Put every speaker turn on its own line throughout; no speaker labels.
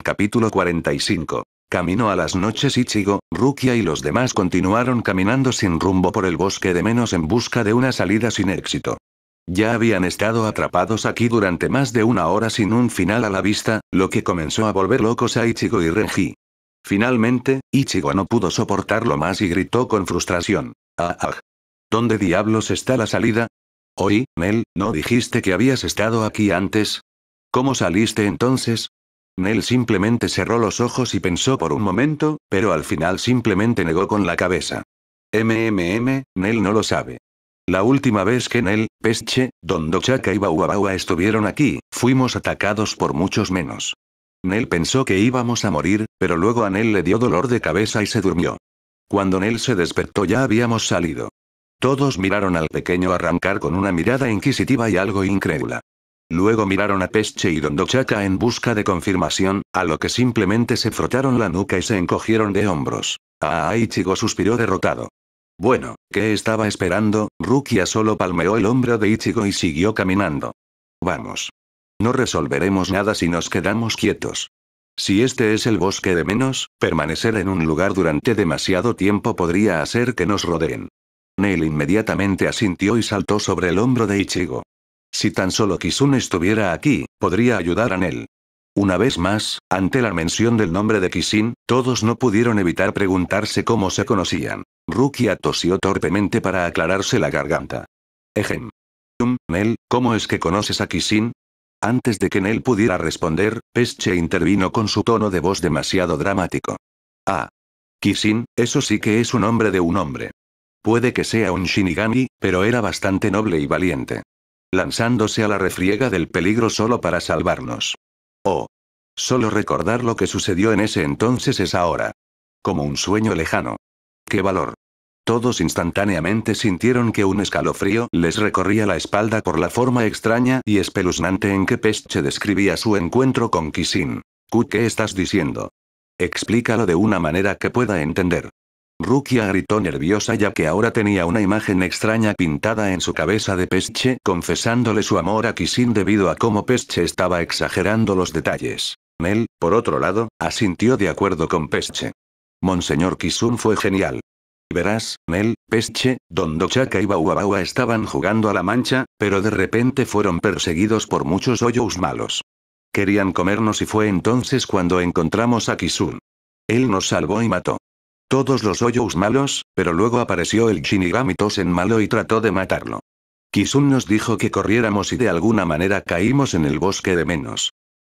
Capítulo 45. Camino a las noches. Ichigo, Rukia y los demás continuaron caminando sin rumbo por el bosque de Menos en busca de una salida sin éxito. Ya habían estado atrapados aquí durante más de una hora sin un final a la vista, lo que comenzó a volver locos a Ichigo y Renji. Finalmente, Ichigo no pudo soportarlo más y gritó con frustración. ¿Dónde diablos está la salida? Oí, Nel, ¿no dijiste que habías estado aquí antes? ¿Cómo saliste entonces? Nel simplemente cerró los ojos y pensó por un momento, pero al final simplemente negó con la cabeza. Nel no lo sabe. La última vez que Nel, Pesche, Dondochaka y Bauabaua estuvieron aquí, fuimos atacados por muchos menos. Nel pensó que íbamos a morir, pero luego a Nel le dio dolor de cabeza y se durmió. Cuando Nel se despertó ya habíamos salido. Todos miraron al pequeño arrancar con una mirada inquisitiva y algo incrédula. Luego miraron a Pesche y Dondochaka en busca de confirmación, a lo que simplemente se frotaron la nuca y se encogieron de hombros. Ichigo suspiró derrotado. Bueno, ¿qué estaba esperando? Rukia solo palmeó el hombro de Ichigo y siguió caminando. Vamos. No resolveremos nada si nos quedamos quietos. Si este es el bosque de Menos, permanecer en un lugar durante demasiado tiempo podría hacer que nos rodeen. Nel inmediatamente asintió y saltó sobre el hombro de Ichigo. Si tan solo Kisun estuviera aquí, podría ayudar a Nel. Una vez más, ante la mención del nombre de Kisin, todos no pudieron evitar preguntarse cómo se conocían. Rukia tosió torpemente para aclararse la garganta. Nel, ¿cómo es que conoces a Kisin? Antes de que Nel pudiera responder, Pesche intervino con su tono de voz demasiado dramático. Kisin, eso sí que es un hombre de un hombre. Puede que sea un Shinigami, pero era bastante noble y valiente. Lanzándose a la refriega del peligro solo para salvarnos. Solo recordar lo que sucedió en ese entonces es ahora. Como un sueño lejano. ¡Qué valor! Todos instantáneamente sintieron que un escalofrío les recorría la espalda por la forma extraña y espeluznante en que Pesche describía su encuentro con Kisin. ¿Qué estás diciendo? Explícalo de una manera que pueda entender. Rukia gritó nerviosa ya que ahora tenía una imagen extraña pintada en su cabeza de Pesche confesándole su amor a Kisin debido a cómo Pesche estaba exagerando los detalles. Nel, por otro lado, asintió de acuerdo con Pesche. Monseñor Kisun fue genial. Verás, Nel, Pesche, Dondochaka y Bauabaua estaban jugando a la mancha, pero de repente fueron perseguidos por muchos hoyos malos. Querían comernos y fue entonces cuando encontramos a Kisun. Él nos salvó y mató. Todos los hoyos malos, pero luego apareció el Shinigami Tosen malo y trató de matarlo. Kisun nos dijo que corriéramos y de alguna manera caímos en el bosque de Menos.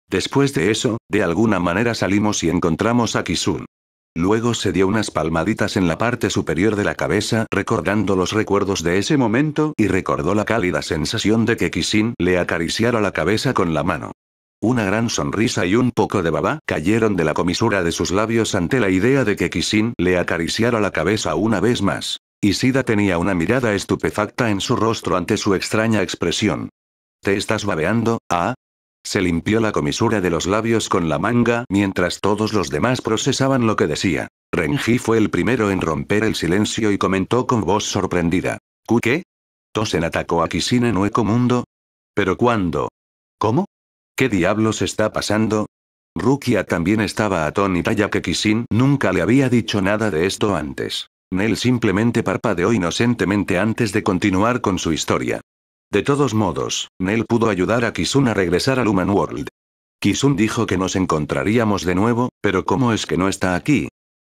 Después de eso, de alguna manera salimos y encontramos a Kisun. Luego se dio unas palmaditas en la parte superior de la cabeza recordando los recuerdos de ese momento y recordó la cálida sensación de que Kisin le acariciara la cabeza con la mano. Una gran sonrisa y un poco de baba cayeron de la comisura de sus labios ante la idea de que Kisin le acariciara la cabeza una vez más. Ishida tenía una mirada estupefacta en su rostro ante su extraña expresión. ¿Te estás babeando? Se limpió la comisura de los labios con la manga mientras todos los demás procesaban lo que decía. Renji fue el primero en romper el silencio y comentó con voz sorprendida. ¿Qué? ¿Tosen atacó a Kisin en Hueco Mundo? ¿Pero cuándo? ¿Cómo? ¿Qué diablos está pasando? Rukia también estaba atónita ya que Kisin nunca le había dicho nada de esto antes. Nel simplemente parpadeó inocentemente antes de continuar con su historia. De todos modos, Nel pudo ayudar a Kisun a regresar al Human World. Kisun dijo que nos encontraríamos de nuevo, pero ¿cómo es que no está aquí?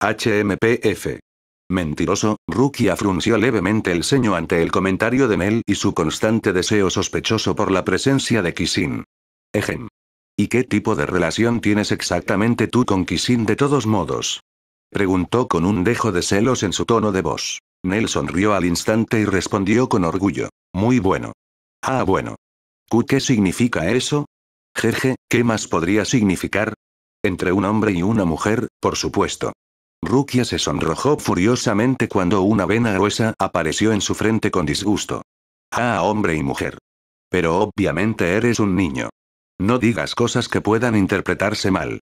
HMPF. Mentiroso, Rukia frunció levemente el ceño ante el comentario de Nel y su constante deseo sospechoso por la presencia de Kisin. ¿Y qué tipo de relación tienes exactamente tú con Kisin de todos modos? Preguntó con un dejo de celos en su tono de voz. Nel sonrió al instante y respondió con orgullo. Muy bueno. Bueno. ¿Qué significa eso? Jeje, ¿qué más podría significar? Entre un hombre y una mujer, por supuesto. Rukia se sonrojó furiosamente cuando una vena gruesa apareció en su frente con disgusto. Hombre y mujer. Pero obviamente eres un niño. No digas cosas que puedan interpretarse mal.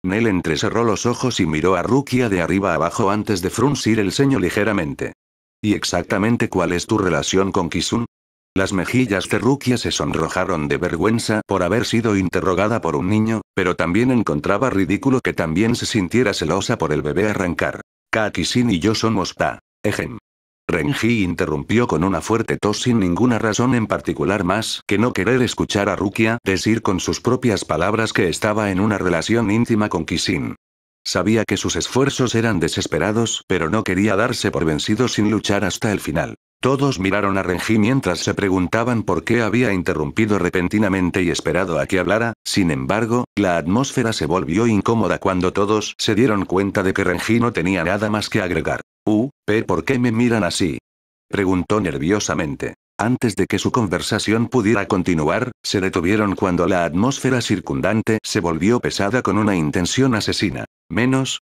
Nel entrecerró los ojos y miró a Rukia de arriba abajo antes de fruncir el ceño ligeramente. ¿Y exactamente cuál es tu relación con Kisun? Las mejillas de Rukia se sonrojaron de vergüenza por haber sido interrogada por un niño, pero también encontraba ridículo que también se sintiera celosa por el bebé arrancar. Kaki-sin y yo somos pa. Ejem. Renji interrumpió con una fuerte tos sin ninguna razón en particular más que no querer escuchar a Rukia decir con sus propias palabras que estaba en una relación íntima con Kisin. Sabía que sus esfuerzos eran desesperados, pero no quería darse por vencido sin luchar hasta el final. Todos miraron a Renji mientras se preguntaban por qué había interrumpido repentinamente y esperado a que hablara. Sin embargo, la atmósfera se volvió incómoda cuando todos se dieron cuenta de que Renji no tenía nada más que agregar. ¿Por qué me miran así?, preguntó nerviosamente. Antes de que su conversación pudiera continuar, se detuvieron cuando la atmósfera circundante se volvió pesada con una intención asesina.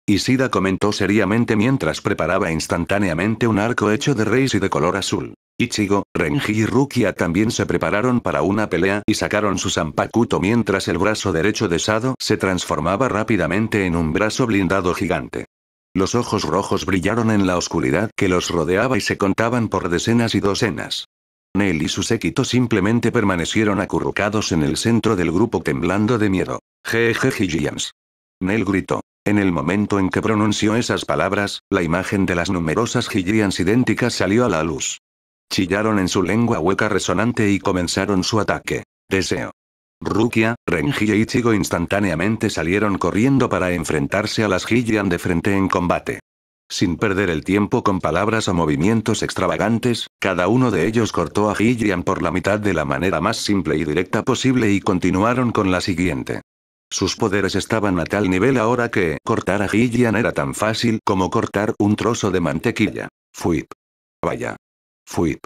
Ishida comentó seriamente mientras preparaba instantáneamente un arco hecho de reis y de color azul. Ichigo, Renji y Rukia también se prepararon para una pelea y sacaron su Zanpakuto mientras el brazo derecho de Sado se transformaba rápidamente en un brazo blindado gigante. Los ojos rojos brillaron en la oscuridad que los rodeaba y se contaban por decenas y docenas. Nel y su séquito simplemente permanecieron acurrucados en el centro del grupo temblando de miedo. Jeje Hylians. Nel gritó. En el momento en que pronunció esas palabras, la imagen de las numerosas Hylians idénticas salió a la luz. Chillaron en su lengua hueca resonante y comenzaron su ataque. Deseo. Rukia, Renji e Ichigo instantáneamente salieron corriendo para enfrentarse a las Hylian de frente en combate. Sin perder el tiempo con palabras o movimientos extravagantes, cada uno de ellos cortó a Hylian por la mitad de la manera más simple y directa posible y continuaron con la siguiente. Sus poderes estaban a tal nivel ahora que cortar a Hylian era tan fácil como cortar un trozo de mantequilla. Fuip. Vaya. Fuip.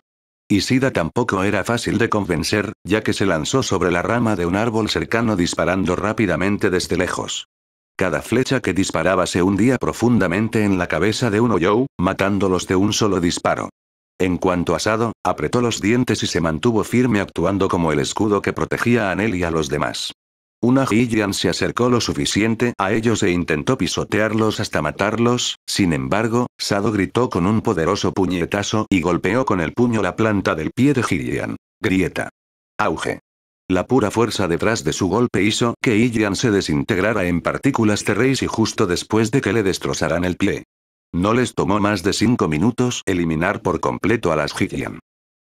Ishida tampoco era fácil de convencer, ya que se lanzó sobre la rama de un árbol cercano disparando rápidamente desde lejos. Cada flecha que disparaba se hundía profundamente en la cabeza de uno You, matándolos de un solo disparo. En cuanto a Sado, apretó los dientes y se mantuvo firme actuando como el escudo que protegía a Nel y a los demás. Una Hylian se acercó lo suficiente a ellos e intentó pisotearlos hasta matarlos. Sin embargo, Sado gritó con un poderoso puñetazo y golpeó con el puño la planta del pie de Hylian. Grieta. Auge. La pura fuerza detrás de su golpe hizo que Hylian se desintegrara en partículas de reis y justo después de que le destrozaran el pie. No les tomó más de 5 minutos eliminar por completo a las Hylian.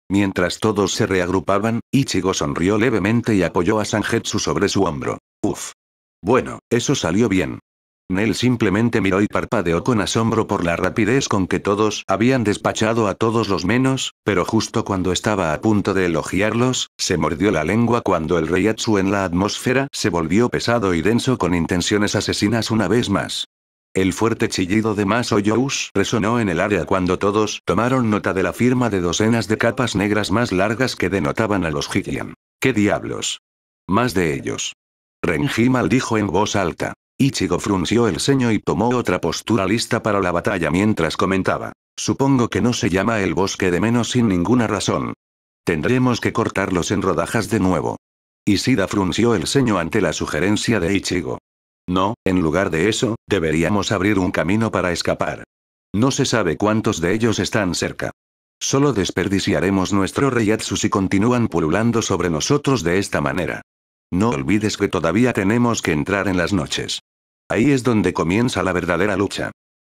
Mientras todos se reagrupaban, Ichigo sonrió levemente y apoyó a Sangetsu sobre su hombro. Uf. Bueno, eso salió bien. Nel simplemente miró y parpadeó con asombro por la rapidez con que todos habían despachado a todos los menos, pero justo cuando estaba a punto de elogiarlos, se mordió la lengua cuando el reiatsu en la atmósfera se volvió pesado y denso con intenciones asesinas una vez más. El fuerte chillido de Maso-Yous resonó en el área cuando todos tomaron nota de la firma de docenas de capas negras más largas que denotaban a los Hylian. ¿Qué diablos? Más de ellos. Renji maldijo en voz alta. Ichigo frunció el ceño y tomó otra postura lista para la batalla mientras comentaba. Supongo que no se llama el bosque de menos sin ninguna razón. Tendremos que cortarlos en rodajas de nuevo. Ishida frunció el ceño ante la sugerencia de Ichigo. No, en lugar de eso, deberíamos abrir un camino para escapar. No se sabe cuántos de ellos están cerca. Solo desperdiciaremos nuestro reiatsu si continúan pululando sobre nosotros de esta manera. No olvides que todavía tenemos que entrar en las noches. Ahí es donde comienza la verdadera lucha.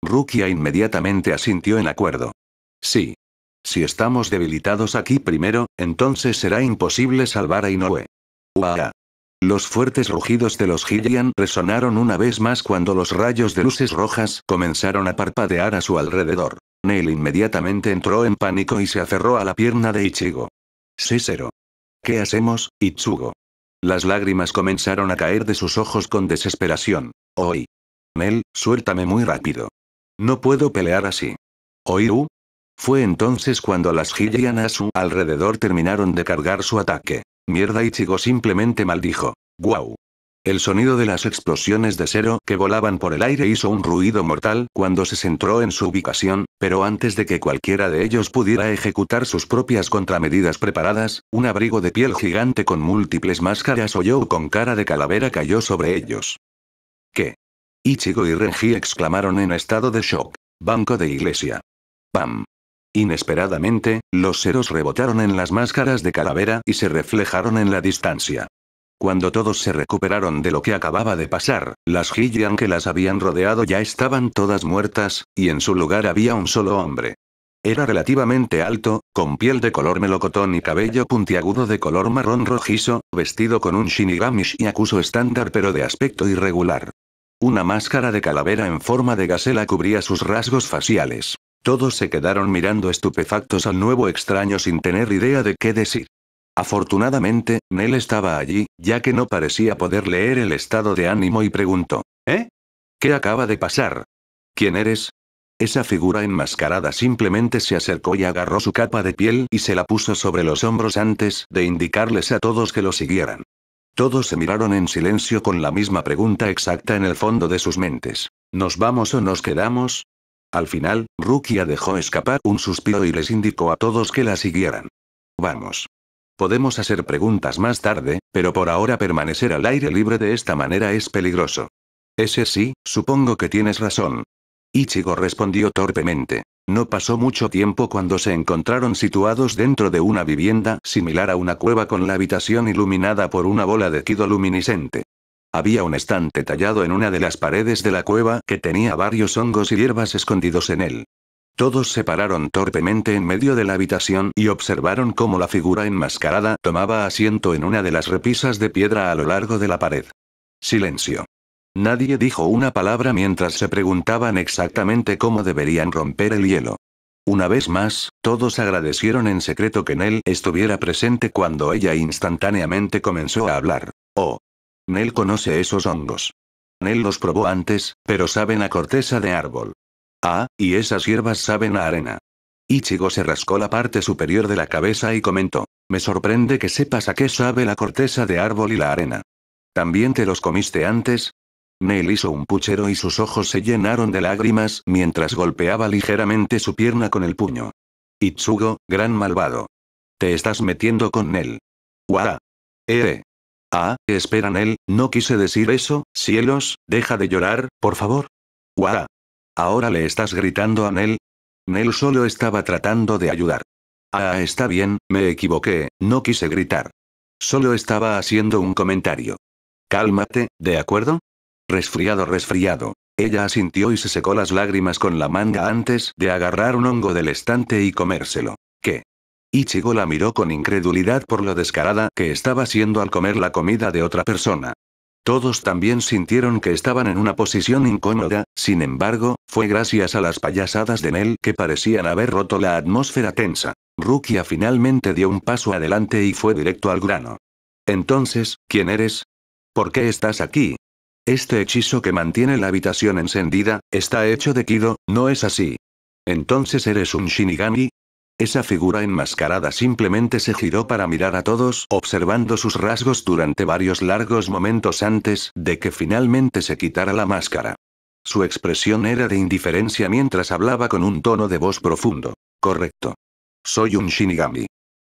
Rukia inmediatamente asintió en acuerdo. Sí. Si estamos debilitados aquí primero, entonces será imposible salvar a Inoue. Uaa. Los fuertes rugidos de los Hylian resonaron una vez más cuando los rayos de luces rojas comenzaron a parpadear a su alrededor. Nel inmediatamente entró en pánico y se aferró a la pierna de Ichigo. Sisero. ¿Qué hacemos, Ichigo? Las lágrimas comenzaron a caer de sus ojos con desesperación. Oi. Nel, suéltame muy rápido. No puedo pelear así. Oiru. Fue entonces cuando las Hylian a su alrededor terminaron de cargar su ataque. Mierda, Ichigo simplemente maldijo. ¡Guau! El sonido de las explosiones de Zero que volaban por el aire hizo un ruido mortal cuando se centró en su ubicación, pero antes de que cualquiera de ellos pudiera ejecutar sus propias contramedidas preparadas, un abrigo de piel gigante con múltiples máscaras o You con cara de calavera cayó sobre ellos. ¿Qué? Ichigo y Renji exclamaron en estado de shock. Banco de iglesia. ¡Pam! Inesperadamente, los ceros rebotaron en las máscaras de calavera y se reflejaron en la distancia. Cuando todos se recuperaron de lo que acababa de pasar, las Hylian que las habían rodeado ya estaban todas muertas, y en su lugar había un solo hombre. Era relativamente alto, con piel de color melocotón y cabello puntiagudo de color marrón rojizo, vestido con un Shinigami Hyakuso estándar pero de aspecto irregular. Una máscara de calavera en forma de gacela cubría sus rasgos faciales. Todos se quedaron mirando estupefactos al nuevo extraño sin tener idea de qué decir. Afortunadamente, Nell estaba allí, ya que no parecía poder leer el estado de ánimo y preguntó: ¿Eh? ¿Qué acaba de pasar? ¿Quién eres? Esa figura enmascarada simplemente se acercó y agarró su capa de piel y se la puso sobre los hombros antes de indicarles a todos que lo siguieran. Todos se miraron en silencio con la misma pregunta exacta en el fondo de sus mentes. ¿Nos vamos o nos quedamos? Al final, Rukia dejó escapar un suspiro y les indicó a todos que la siguieran. Vamos. Podemos hacer preguntas más tarde, pero por ahora permanecer al aire libre de esta manera es peligroso. Ese sí, supongo que tienes razón. Ichigo respondió torpemente. No pasó mucho tiempo cuando se encontraron situados dentro de una vivienda similar a una cueva con la habitación iluminada por una bola de kido luminiscente. Había un estante tallado en una de las paredes de la cueva que tenía varios hongos y hierbas escondidos en él. Todos se pararon torpemente en medio de la habitación y observaron cómo la figura enmascarada tomaba asiento en una de las repisas de piedra a lo largo de la pared. Silencio. Nadie dijo una palabra mientras se preguntaban exactamente cómo deberían romper el hielo. Una vez más, todos agradecieron en secreto que Nell estuviera presente cuando ella instantáneamente comenzó a hablar. Oh. Nell conoce esos hongos. Nell los probó antes, pero saben a corteza de árbol. Ah, y esas hierbas saben a arena. Ichigo se rascó la parte superior de la cabeza y comentó: me sorprende que sepas a qué sabe la corteza de árbol y la arena. ¿También te los comiste antes? Nell hizo un puchero y sus ojos se llenaron de lágrimas mientras golpeaba ligeramente su pierna con el puño. Itsugo, gran malvado. Te estás metiendo con Nell. ¡Guau! Ah, espera Nell, no quise decir eso, cielos, deja de llorar, por favor. ¡Guau! ¿Ahora le estás gritando a Nell? Nell solo estaba tratando de ayudar. Ah, está bien, me equivoqué, no quise gritar. Solo estaba haciendo un comentario. Cálmate, ¿de acuerdo? Resfriado. Ella asintió y se secó las lágrimas con la manga antes de agarrar un hongo del estante y comérselo. ¿Qué? Ichigo la miró con incredulidad por lo descarada que estaba siendo al comer la comida de otra persona. Todos también sintieron que estaban en una posición incómoda, sin embargo, fue gracias a las payasadas de Nell que parecían haber roto la atmósfera tensa. Rukia finalmente dio un paso adelante y fue directo al grano. Entonces, ¿quién eres? ¿Por qué estás aquí? Este hechizo que mantiene la habitación encendida, está hecho de kido, ¿no es así? ¿Entonces eres un Shinigami? Esa figura enmascarada simplemente se giró para mirar a todos, observando sus rasgos durante varios largos momentos antes de que finalmente se quitara la máscara. Su expresión era de indiferencia mientras hablaba con un tono de voz profundo. Correcto. Soy un Shinigami.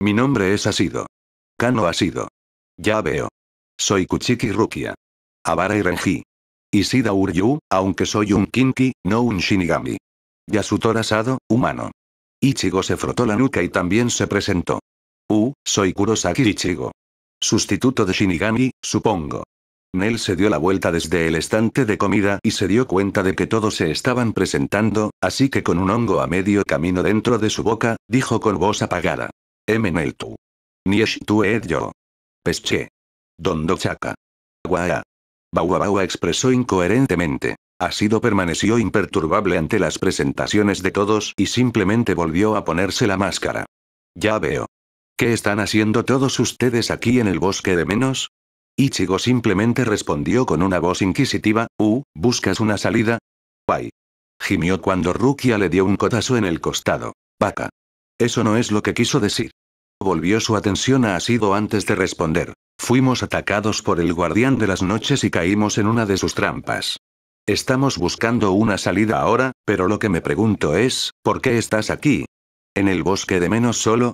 Mi nombre es Asido. Kano Asido. Ya veo. Soy Kuchiki Rukia. Abara y Renji. Ishida Uryu, aunque soy un Kinki, no un Shinigami. Yasutora Sado, humano. Ichigo se frotó la nuca y también se presentó. Soy Kurosaki Ichigo. Sustituto de Shinigami, supongo. Nell se dio la vuelta desde el estante de comida y se dio cuenta de que todos se estaban presentando, así que con un hongo a medio camino dentro de su boca, dijo con voz apagada. Nell tu. Niesh tu ed yo. Pesche. Dondo chaka. Guaa. Baua expresó incoherentemente. Asido permaneció imperturbable ante las presentaciones de todos y simplemente volvió a ponerse la máscara. Ya veo. ¿Qué están haciendo todos ustedes aquí en el bosque de menos? Ichigo simplemente respondió con una voz inquisitiva, ¿buscas una salida? Guay. Gimió cuando Rukia le dio un codazo en el costado. Vaca. Eso no es lo que quiso decir. Volvió su atención a Asido antes de responder. Fuimos atacados por el guardián de las noches y caímos en una de sus trampas. Estamos buscando una salida ahora, pero lo que me pregunto es, ¿por qué estás aquí? ¿En el bosque de menos solo?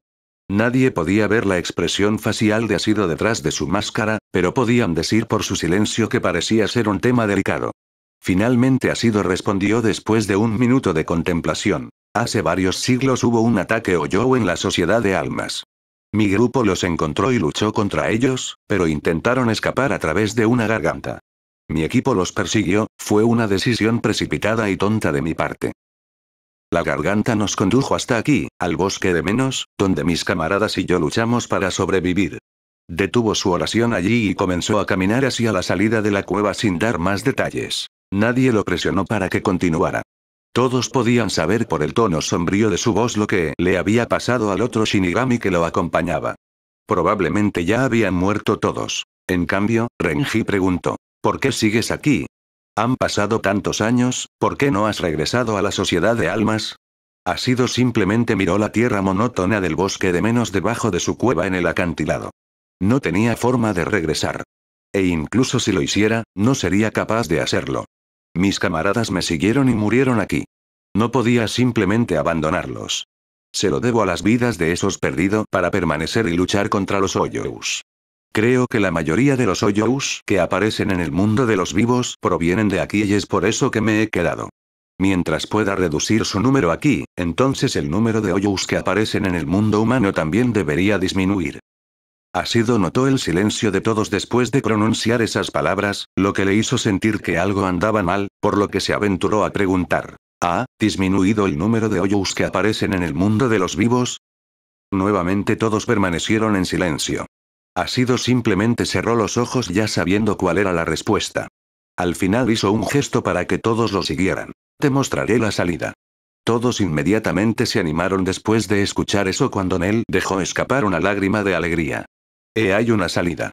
Nadie podía ver la expresión facial de Asido detrás de su máscara, pero podían decir por su silencio que parecía ser un tema delicado. Finalmente Asido respondió después de un minuto de contemplación. Hace varios siglos hubo un ataque Oyou en la sociedad de almas. Mi grupo los encontró y luchó contra ellos, pero intentaron escapar a través de una garganta. Mi equipo los persiguió, fue una decisión precipitada y tonta de mi parte. La garganta nos condujo hasta aquí, al bosque de Menos, donde mis camaradas y yo luchamos para sobrevivir. Detuvo su oración allí y comenzó a caminar hacia la salida de la cueva sin dar más detalles. Nadie lo presionó para que continuara. Todos podían saber por el tono sombrío de su voz lo que le había pasado al otro Shinigami que lo acompañaba. Probablemente ya habían muerto todos. En cambio, Renji preguntó, ¿por qué sigues aquí? Han pasado tantos años, ¿por qué no has regresado a la sociedad de almas? Asido simplemente miró la tierra monótona del bosque de Menos debajo de su cueva en el acantilado. No tenía forma de regresar. E incluso si lo hiciera, no sería capaz de hacerlo. Mis camaradas me siguieron y murieron aquí. No podía simplemente abandonarlos. Se lo debo a las vidas de esos perdidos para permanecer y luchar contra los Oyous. Creo que la mayoría de los Oyous que aparecen en el mundo de los vivos provienen de aquí y es por eso que me he quedado. Mientras pueda reducir su número aquí, entonces el número de Oyous que aparecen en el mundo humano también debería disminuir. Asido notó el silencio de todos después de pronunciar esas palabras, lo que le hizo sentir que algo andaba mal, por lo que se aventuró a preguntar, ¿ha disminuido el número de Oyous que aparecen en el mundo de los vivos? Nuevamente todos permanecieron en silencio. Asido simplemente cerró los ojos ya sabiendo cuál era la respuesta. Al final hizo un gesto para que todos lo siguieran. Te mostraré la salida. Todos inmediatamente se animaron después de escuchar eso cuando Nel dejó escapar una lágrima de alegría. Hay una salida.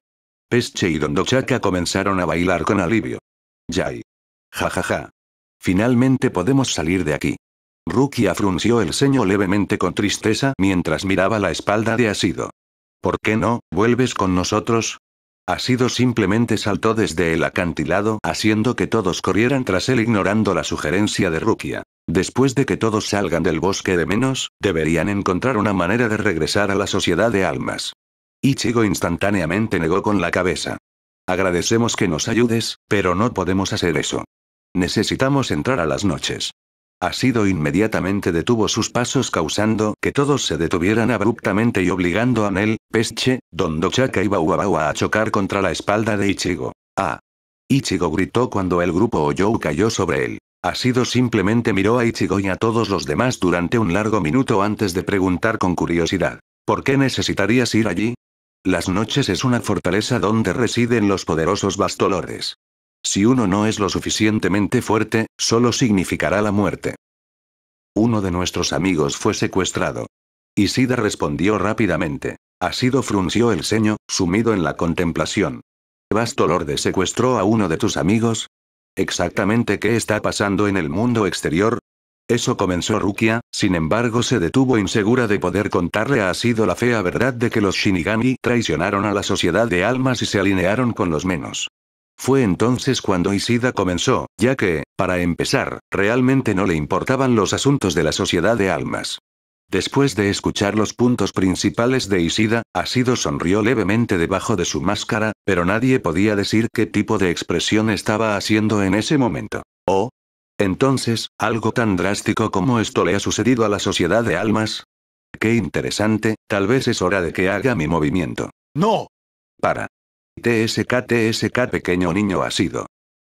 Pesche y Dondochaka comenzaron a bailar con alivio. Yay. Jajaja. Finalmente podemos salir de aquí. Rukia frunció el ceño levemente con tristeza mientras miraba la espalda de Asido. ¿Por qué no, vuelves con nosotros? Asido simplemente saltó desde el acantilado haciendo que todos corrieran tras él ignorando la sugerencia de Rukia. Después de que todos salgan del bosque de Menos, deberían encontrar una manera de regresar a la sociedad de almas. Ichigo instantáneamente negó con la cabeza. Agradecemos que nos ayudes, pero no podemos hacer eso. Necesitamos entrar a las noches. Asido inmediatamente detuvo sus pasos causando que todos se detuvieran abruptamente y obligando a Nel, Pesche, Dondochaka y Bauabaua a chocar contra la espalda de Ichigo. ¡Ah! Ichigo gritó cuando el grupo Oyou cayó sobre él. Asido simplemente miró a Ichigo y a todos los demás durante un largo minuto antes de preguntar con curiosidad. ¿Por qué necesitarías ir allí? Las noches es una fortaleza donde residen los poderosos Bastolores. Si uno no es lo suficientemente fuerte, solo significará la muerte. Uno de nuestros amigos fue secuestrado. Ishida respondió rápidamente. Asido frunció el ceño, sumido en la contemplación. ¿Bastolorde secuestró a uno de tus amigos? ¿Exactamente qué está pasando en el mundo exterior? Eso comenzó Rukia, sin embargo se detuvo insegura de poder contarle a Asido la fea verdad de que los Shinigami traicionaron a la sociedad de almas y se alinearon con los Menos. Fue entonces cuando Ishida comenzó, ya que, para empezar, realmente no le importaban los asuntos de la sociedad de almas. Después de escuchar los puntos principales de Ishida, Asido sonrió levemente debajo de su máscara, pero nadie podía decir qué tipo de expresión estaba haciendo en ese momento. ¿Oh? Entonces, ¿algo tan drástico como esto le ha sucedido a la sociedad de almas? Qué interesante, tal vez es hora de que haga mi movimiento. ¡No! Para. TSK pequeño niño Asido.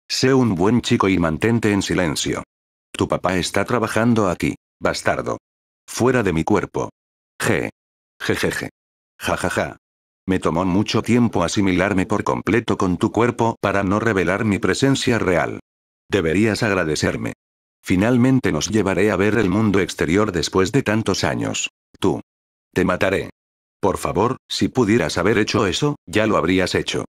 Sé un buen chico y mantente en silencio. Tu papá está trabajando aquí, bastardo. Fuera de mi cuerpo. Jejeje. Jajaja. Me tomó mucho tiempo asimilarme por completo con tu cuerpo para no revelar mi presencia real. Deberías agradecerme. Finalmente nos llevaré a ver el mundo exterior después de tantos años. Tú. Te mataré. Por favor, si pudieras haber hecho eso, ya lo habrías hecho.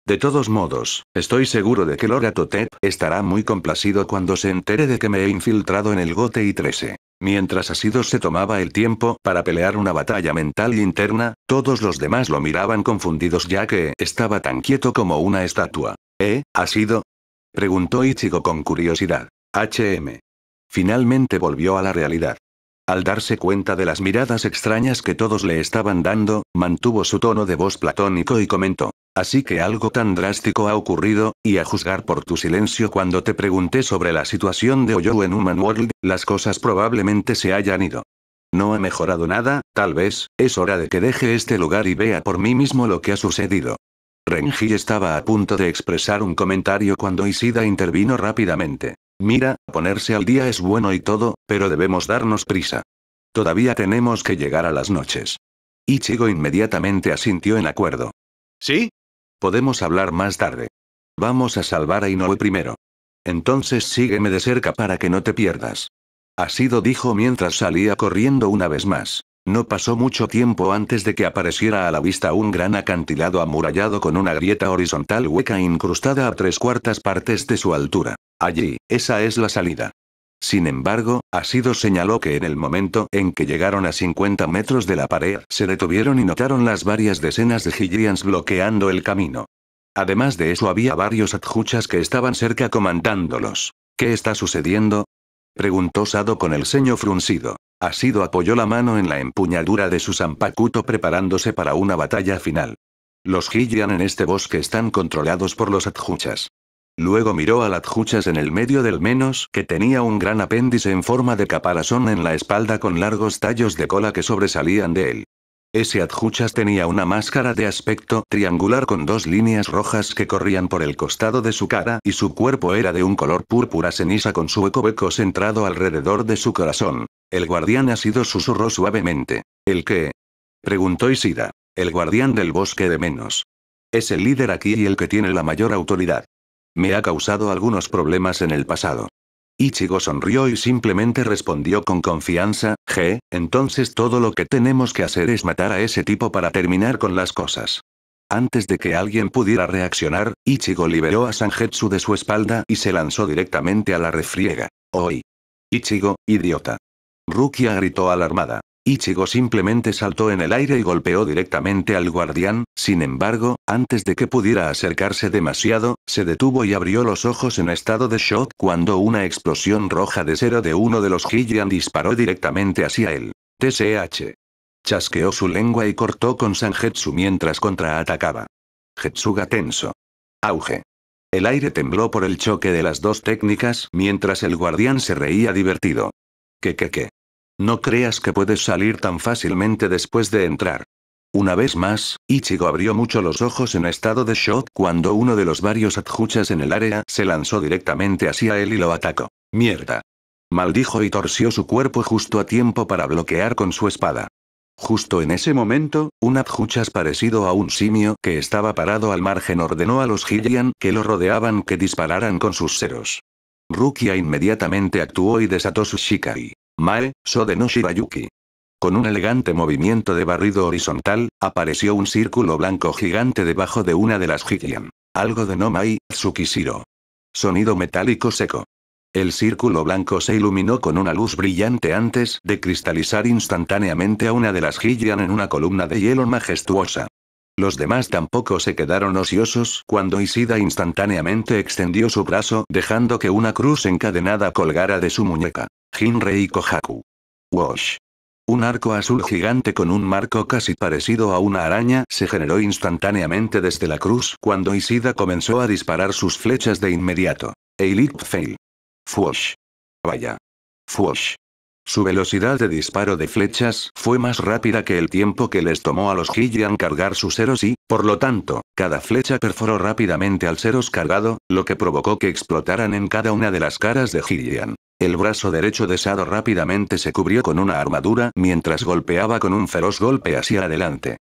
De todos modos, estoy seguro de que Lord Atotep estará muy complacido cuando se entere de que me he infiltrado en el Gote I-13. Mientras Asido se tomaba el tiempo para pelear una batalla mental interna, todos los demás lo miraban confundidos ya que estaba tan quieto como una estatua. ¿Asido? Preguntó Ichigo con curiosidad. Finalmente volvió a la realidad. Al darse cuenta de las miradas extrañas que todos le estaban dando, mantuvo su tono de voz platónico y comentó. Así que algo tan drástico ha ocurrido, y a juzgar por tu silencio cuando te pregunté sobre la situación de Oyo en Human World, las cosas probablemente se hayan ido. No he mejorado nada, tal vez, es hora de que deje este lugar y vea por mí mismo lo que ha sucedido. Renji estaba a punto de expresar un comentario cuando Ishida intervino rápidamente. Mira, ponerse al día es bueno y todo, pero debemos darnos prisa. Todavía tenemos que llegar a las noches. Ichigo inmediatamente asintió en acuerdo.
¿Sí?
Podemos hablar más tarde. Vamos a salvar a Inoue primero. Entonces sígueme de cerca para que no te pierdas. Ashido dijo mientras salía corriendo una vez más. No pasó mucho tiempo antes de que apareciera a la vista un gran acantilado amurallado con una grieta horizontal hueca incrustada a 3/4 partes de su altura. Allí, esa es la salida. Sin embargo, Ashido señaló que en el momento en que llegaron a 50 metros de la pared, se detuvieron y notaron las varias decenas de Hylians bloqueando el camino. Además de eso había varios adjuchas que estaban cerca comandándolos. ¿Qué está sucediendo? Preguntó Sado con el ceño fruncido. Ashido apoyó la mano en la empuñadura de su zanpakuto preparándose para una batalla final. Los Hylian en este bosque están controlados por los adjuchas. Luego miró al adjuchas en el medio del menos que tenía un gran apéndice en forma de caparazón en la espalda con largos tallos de cola que sobresalían de él. Ese adjuchas tenía una máscara de aspecto triangular con 2 líneas rojas que corrían por el costado de su cara y su cuerpo era de un color púrpura ceniza con su hueco centrado alrededor de su corazón. El guardián Ashido susurró suavemente. ¿El qué? Preguntó Ishida. El guardián del bosque de menos. Es el líder aquí y el que tiene la mayor autoridad. Me ha causado algunos problemas en el pasado. Ichigo sonrió y simplemente respondió con confianza, entonces todo lo que tenemos que hacer es matar a ese tipo para terminar con las cosas. Antes de que alguien pudiera reaccionar, Ichigo liberó a Sangetsu de su espalda y se lanzó directamente a la refriega. ¡Oy! Ichigo, idiota. Rukia gritó alarmada. Ichigo simplemente saltó en el aire y golpeó directamente al guardián, sin embargo, antes de que pudiera acercarse demasiado, se detuvo y abrió los ojos en estado de shock cuando una explosión roja de cero de uno de los Hylian disparó directamente hacia él. TSH. Chasqueó su lengua y cortó con Sangetsu mientras contraatacaba. Getsuga tenso. Auge. El aire tembló por el choque de las dos técnicas mientras el guardián se reía divertido. ¿Qué? No creas que puedes salir tan fácilmente después de entrar. Una vez más, Ichigo abrió mucho los ojos en estado de shock cuando uno de los varios adjuchas en el área se lanzó directamente hacia él y lo atacó. ¡Mierda! Maldijo y torció su cuerpo justo a tiempo para bloquear con su espada. Justo en ese momento, un adjuchas parecido a un simio que estaba parado al margen ordenó a los Hylian que lo rodeaban que dispararan con sus ceros. Rukia inmediatamente actuó y desató su Shikai. Mae, Sode no Shirayuki. Con un elegante movimiento de barrido horizontal, apareció un círculo blanco gigante debajo de una de las Hylian. Algo de no Mai, Tsukishiro. Sonido metálico seco. El círculo blanco se iluminó con una luz brillante antes de cristalizar instantáneamente a una de las Hylian en una columna de hielo majestuosa. Los demás tampoco se quedaron ociosos cuando Ishida instantáneamente extendió su brazo dejando que una cruz encadenada colgara de su muñeca. Jinrei Kohaku. Wash. Un arco azul gigante con un marco casi parecido a una araña se generó instantáneamente desde la cruz cuando Ishida comenzó a disparar sus flechas de inmediato. Elite fail. Fuosh. Vaya. Fuosh. Su velocidad de disparo de flechas fue más rápida que el tiempo que les tomó a los Hylian cargar sus ceros y, por lo tanto, cada flecha perforó rápidamente al ceros cargado, lo que provocó que explotaran en cada una de las caras de Hylian. El brazo derecho de Sado rápidamente se cubrió con una armadura mientras golpeaba con un feroz golpe hacia adelante.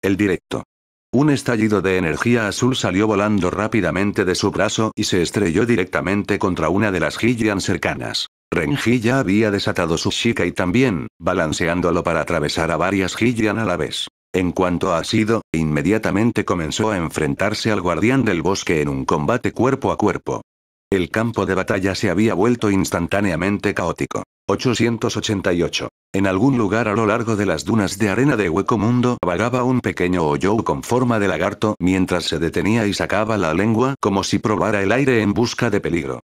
El directo. Un estallido de energía azul salió volando rápidamente de su brazo y se estrelló directamente contra una de las Hylian cercanas. Renji ya había desatado su Shikai también, balanceándolo para atravesar a varias Hylian a la vez. En cuanto a Ashido, inmediatamente comenzó a enfrentarse al guardián del bosque en un combate cuerpo a cuerpo. El campo de batalla se había vuelto instantáneamente caótico. 888. En algún lugar a lo largo de las dunas de arena de Hueco Mundo vagaba un pequeño Oyou con forma de lagarto mientras se detenía y sacaba la lengua como si probara el aire en busca de peligro.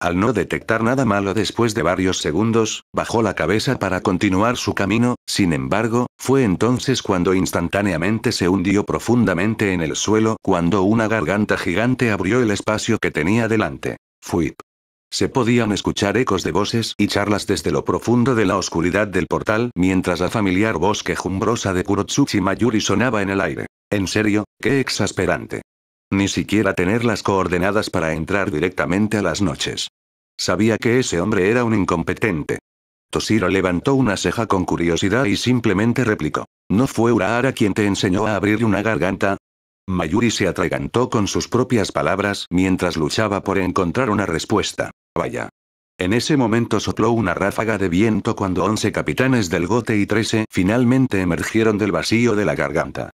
Al no detectar nada malo después de varios segundos, bajó la cabeza para continuar su camino, sin embargo, fue entonces cuando instantáneamente se hundió profundamente en el suelo cuando una garganta gigante abrió el espacio que tenía delante. Fuip. Se podían escuchar ecos de voces y charlas desde lo profundo de la oscuridad del portal mientras la familiar voz quejumbrosa de Kurotsuchi Mayuri sonaba en el aire. En serio, qué exasperante. Ni siquiera tener las coordenadas para entrar directamente a las noches. Sabía que ese hombre era un incompetente. Toshiro levantó una ceja con curiosidad y simplemente replicó. ¿No fue Urahara quien te enseñó a abrir una garganta? Mayuri se atragantó con sus propias palabras mientras luchaba por encontrar una respuesta. Vaya. En ese momento sopló una ráfaga de viento cuando 11 capitanes del Gote y 13 finalmente emergieron del vacío de la garganta.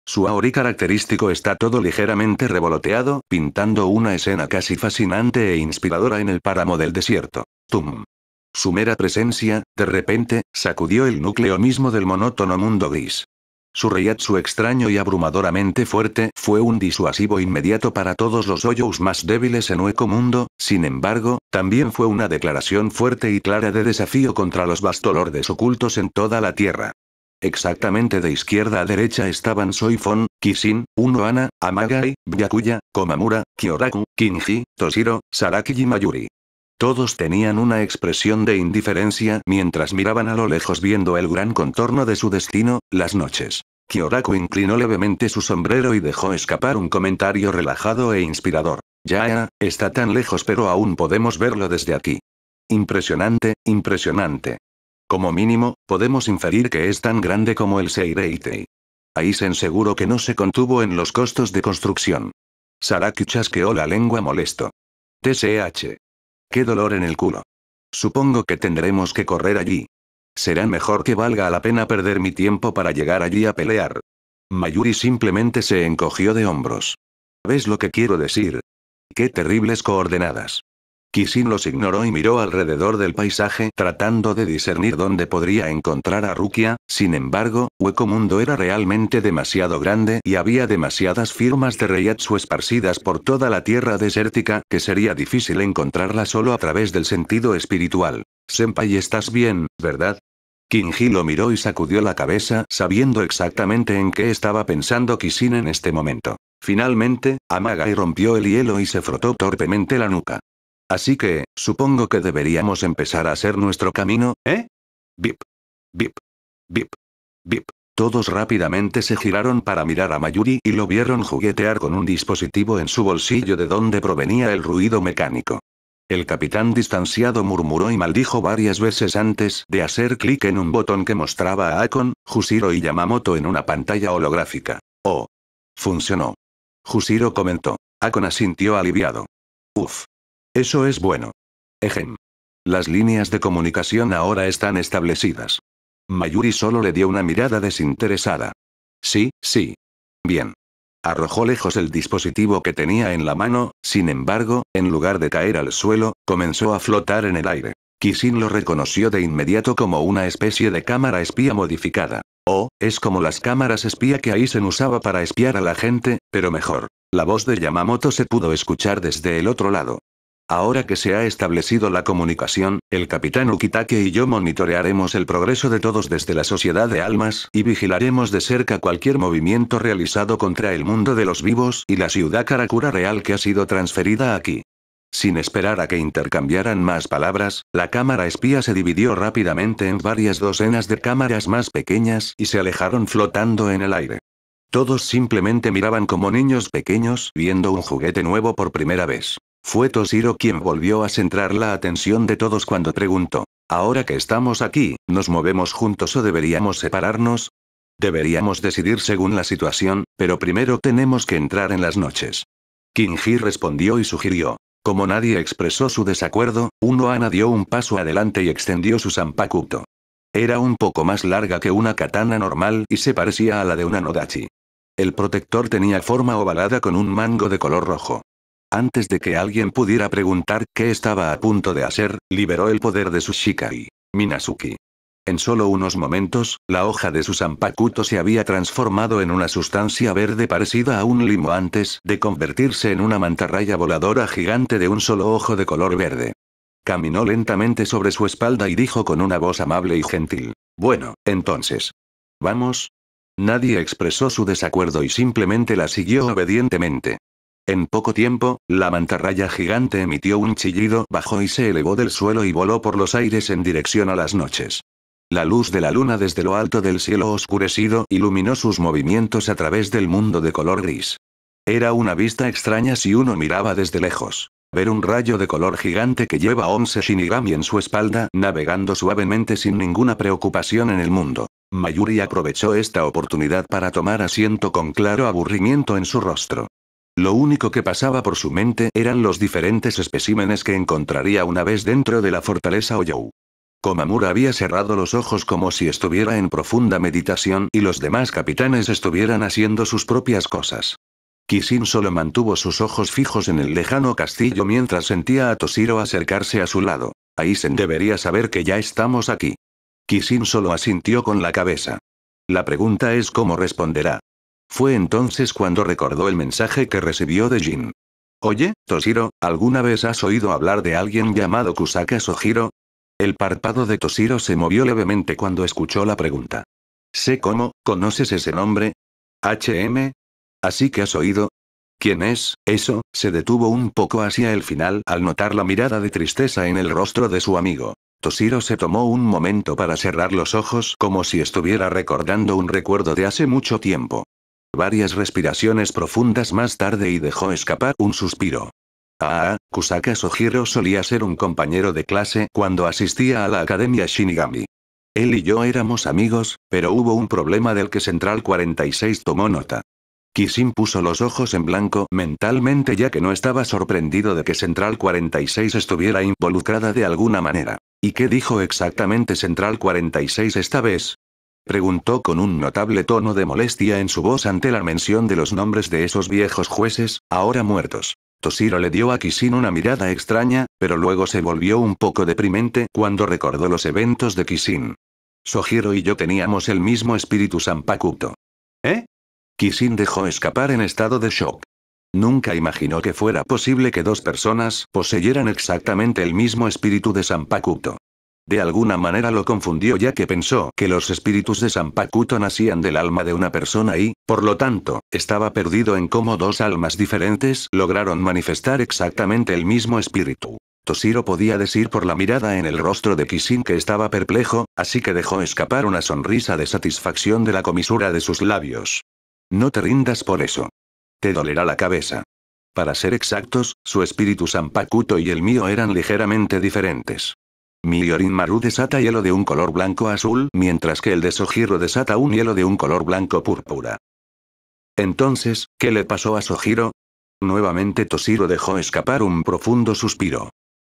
Su aori característico está todo ligeramente revoloteado, pintando una escena casi fascinante e inspiradora en el páramo del desierto. ¡Tum! Su mera presencia, de repente, sacudió el núcleo mismo del monótono mundo gris. Su reiatsu extraño y abrumadoramente fuerte fue un disuasivo inmediato para todos los Hoyous más débiles en Hueco Mundo, sin embargo, también fue una declaración fuerte y clara de desafío contra los Bastolordes ocultos en toda la Tierra. Exactamente de izquierda a derecha estaban Soifon, Kishin, Unohana, Amagai, Byakuya, Komamura, Kyoraku, Kinji, Toshiro, Saraki y Mayuri. Todos tenían una expresión de indiferencia mientras miraban a lo lejos viendo el gran contorno de su destino, las noches. Kyoraku inclinó levemente su sombrero y dejó escapar un comentario relajado e inspirador. Ya, está tan lejos pero aún podemos verlo desde aquí. Impresionante, impresionante. Como mínimo, podemos inferir que es tan grande como el Seireitei. Aizen seguro que no se contuvo en los costos de construcción. Saraki chasqueó la lengua molesto. TSH. Qué dolor en el culo. Supongo que tendremos que correr allí. Será mejor que valga la pena perder mi tiempo para llegar allí a pelear. Mayuri simplemente se encogió de hombros. ¿Ves lo que quiero decir? Qué terribles coordenadas. Kishin los ignoró y miró alrededor del paisaje tratando de discernir dónde podría encontrar a Rukia, sin embargo, Hueco Mundo era realmente demasiado grande y había demasiadas firmas de reiatsu esparcidas por toda la tierra desértica que sería difícil encontrarla solo a través del sentido espiritual. Senpai, estás bien, ¿verdad? Kinji lo miró y sacudió la cabeza sabiendo exactamente en qué estaba pensando Kishin en este momento. Finalmente, Amagai rompió el hielo y se frotó torpemente la nuca. Así que, supongo que deberíamos empezar a hacer nuestro camino, ¿eh? Bip. Bip. Bip. Bip. Todos rápidamente se giraron para mirar a Mayuri y lo vieron juguetear con un dispositivo en su bolsillo de donde provenía el ruido mecánico. El capitán distanciado murmuró y maldijo varias veces antes de hacer clic en un botón que mostraba a Akon, Jushiro y Yamamoto en una pantalla holográfica. Oh. Funcionó. Jushiro comentó. Akon asintió aliviado. Uf. Eso es bueno. Ejem. Las líneas de comunicación ahora están establecidas. Mayuri solo le dio una mirada desinteresada. Sí, sí. Bien. Arrojó lejos el dispositivo que tenía en la mano, sin embargo, en lugar de caer al suelo, comenzó a flotar en el aire. Kishin lo reconoció de inmediato como una especie de cámara espía modificada. Oh, es como las cámaras espía que Aizen usaba para espiar a la gente, pero mejor. La voz de Yamamoto se pudo escuchar desde el otro lado. Ahora que se ha establecido la comunicación, el capitán Ukitake y yo monitorearemos el progreso de todos desde la Sociedad de Almas y vigilaremos de cerca cualquier movimiento realizado contra el mundo de los vivos y la ciudad Karakura real que ha sido transferida aquí. Sin esperar a que intercambiaran más palabras, la cámara espía se dividió rápidamente en varias docenas de cámaras más pequeñas y se alejaron flotando en el aire. Todos simplemente miraban como niños pequeños viendo un juguete nuevo por primera vez. Fue Toshiro quien volvió a centrar la atención de todos cuando preguntó. Ahora que estamos aquí, ¿nos movemos juntos o deberíamos separarnos? Deberíamos decidir según la situación, pero primero tenemos que entrar en las noches. Kinji respondió y sugirió. Como nadie expresó su desacuerdo, Unohana dio un paso adelante y extendió su Zanpakuto. Era un poco más larga que una katana normal y se parecía a la de una Nodachi. El protector tenía forma ovalada con un mango de color rojo. Antes de que alguien pudiera preguntar qué estaba a punto de hacer, liberó el poder de su Shikai, Minazuki. En solo unos momentos, la hoja de su Zanpakuto se había transformado en una sustancia verde parecida a un limo antes de convertirse en una mantarraya voladora gigante de un solo ojo de color verde. Caminó lentamente sobre su espalda y dijo con una voz amable y gentil. Bueno, entonces. ¿Vamos? Nadie expresó su desacuerdo y simplemente la siguió obedientemente. En poco tiempo, la mantarraya gigante emitió un chillido bajo y se elevó del suelo y voló por los aires en dirección a las noches. La luz de la luna desde lo alto del cielo oscurecido iluminó sus movimientos a través del mundo de color gris. Era una vista extraña si uno miraba desde lejos. Ver un rayo de color gigante que lleva a 11 Shinigami en su espalda, navegando suavemente sin ninguna preocupación en el mundo. Mayuri aprovechó esta oportunidad para tomar asiento con claro aburrimiento en su rostro. Lo único que pasaba por su mente eran los diferentes especímenes que encontraría una vez dentro de la fortaleza Oyou. Komamura había cerrado los ojos como si estuviera en profunda meditación y los demás capitanes estuvieran haciendo sus propias cosas. Kishin solo mantuvo sus ojos fijos en el lejano castillo mientras sentía a Toshiro acercarse a su lado. Aizen debería saber que ya estamos aquí. Kishin solo asintió con la cabeza. La pregunta es cómo responderá. Fue entonces cuando recordó el mensaje que recibió de Jin. Oye, Toshiro, ¿alguna vez has oído hablar de alguien llamado Kusaka Sojiro? El párpado de Toshiro se movió levemente cuando escuchó la pregunta. Sé cómo, ¿conoces ese nombre? ¿Así que has oído? ¿Quién es? Eso, se detuvo un poco hacia el final al notar la mirada de tristeza en el rostro de su amigo. Toshiro se tomó un momento para cerrar los ojos como si estuviera recordando un recuerdo de hace mucho tiempo. Varias respiraciones profundas más tarde y dejó escapar un suspiro. Kusaka Sojiro solía ser un compañero de clase cuando asistía a la Academia Shinigami. Él y yo éramos amigos, pero hubo un problema del que Central 46 tomó nota. Kishin puso los ojos en blanco mentalmente ya que no estaba sorprendido de que Central 46 estuviera involucrada de alguna manera. ¿Y qué dijo exactamente Central 46 esta vez? Preguntó con un notable tono de molestia en su voz ante la mención de los nombres de esos viejos jueces, ahora muertos. Toshiro le dio a Kishin una mirada extraña, pero luego se volvió un poco deprimente cuando recordó los eventos de Kishin. Sojiro y yo teníamos el mismo espíritu Zanpakuto. ¿Eh? Kishin dejó escapar en estado de shock. Nunca imaginó que fuera posible que dos personas poseyeran exactamente el mismo espíritu de Zanpakuto. De alguna manera lo confundió ya que pensó que los espíritus de Zanpakuto nacían del alma de una persona y, por lo tanto, estaba perdido en cómo dos almas diferentes lograron manifestar exactamente el mismo espíritu. Toshiro podía decir por la mirada en el rostro de Kishin que estaba perplejo, así que dejó escapar una sonrisa de satisfacción de la comisura de sus labios. No te rindas por eso. Te dolerá la cabeza. Para ser exactos, su espíritu Zanpakuto y el mío eran ligeramente diferentes. Mi Orochimaru desata hielo de un color blanco-azul, mientras que el de Sojiro desata un hielo de un color blanco-púrpura. Entonces, ¿qué le pasó a Sojiro? Nuevamente Toshiro dejó escapar un profundo suspiro.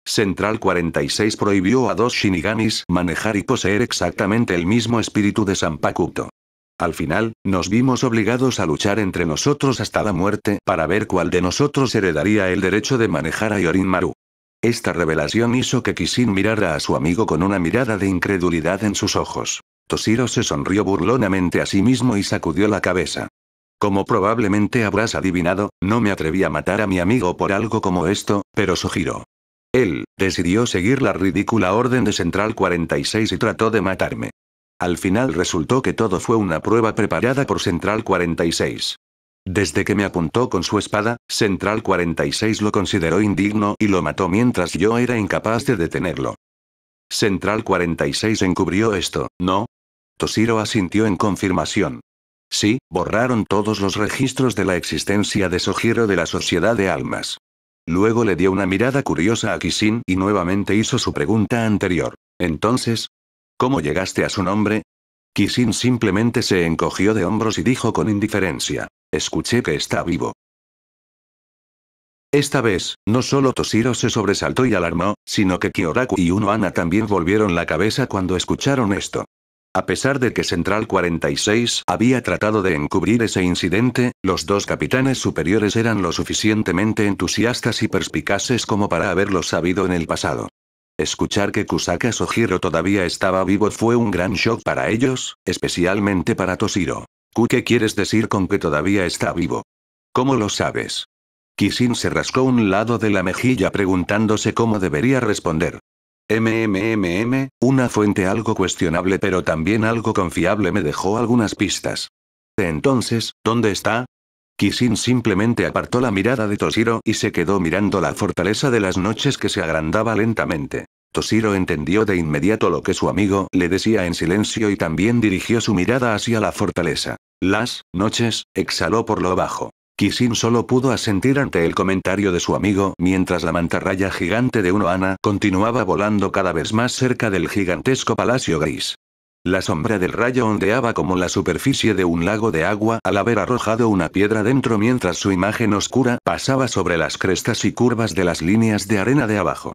Central 46 prohibió a dos Shinigamis manejar y poseer exactamente el mismo espíritu de Zanpakuto. Al final, nos vimos obligados a luchar entre nosotros hasta la muerte para ver cuál de nosotros heredaría el derecho de manejar a Orochimaru. Esta revelación hizo que Kishin mirara a su amigo con una mirada de incredulidad en sus ojos. Toshiro se sonrió burlonamente a sí mismo y sacudió la cabeza. Como probablemente habrás adivinado, no me atreví a matar a mi amigo por algo como esto, pero Sojiro. Él decidió seguir la ridícula orden de Central 46 y trató de matarme. Al final resultó que todo fue una prueba preparada por Central 46. Desde que me apuntó con su espada, Central 46 lo consideró indigno y lo mató mientras yo era incapaz de detenerlo. Central 46 encubrió esto, ¿no? Toshiro asintió en confirmación. Sí, borraron todos los registros de la existencia de Sojiro de la Sociedad de Almas. Luego le dio una mirada curiosa a Kishin y nuevamente hizo su pregunta anterior. Entonces, ¿cómo llegaste a su nombre? Kishin simplemente se encogió de hombros y dijo con indiferencia. Escuché que está vivo. Esta vez, no solo Toshiro se sobresaltó y alarmó, sino que Kyoraku y Unohana también volvieron la cabeza cuando escucharon esto. A pesar de que Central 46 había tratado de encubrir ese incidente, los dos capitanes superiores eran lo suficientemente entusiastas y perspicaces como para haberlo sabido en el pasado. Escuchar que Kusaka Sojiro todavía estaba vivo fue un gran shock para ellos, especialmente para Toshiro. ¿Qué quieres decir con que todavía está vivo? ¿Cómo lo sabes? Kishin se rascó un lado de la mejilla preguntándose cómo debería responder. Una fuente algo cuestionable pero también algo confiable me dejó algunas pistas. Entonces, ¿dónde está? Kishin simplemente apartó la mirada de Toshiro y se quedó mirando la fortaleza de las noches que se agrandaba lentamente. Toshiro entendió de inmediato lo que su amigo le decía en silencio y también dirigió su mirada hacia la fortaleza. Las noches, exhaló por lo bajo. Kishin solo pudo asentir ante el comentario de su amigo mientras la mantarraya gigante de Unohana continuaba volando cada vez más cerca del gigantesco palacio gris. La sombra del rayo ondeaba como la superficie de un lago de agua al haber arrojado una piedra dentro mientras su imagen oscura pasaba sobre las crestas y curvas de las líneas de arena de abajo.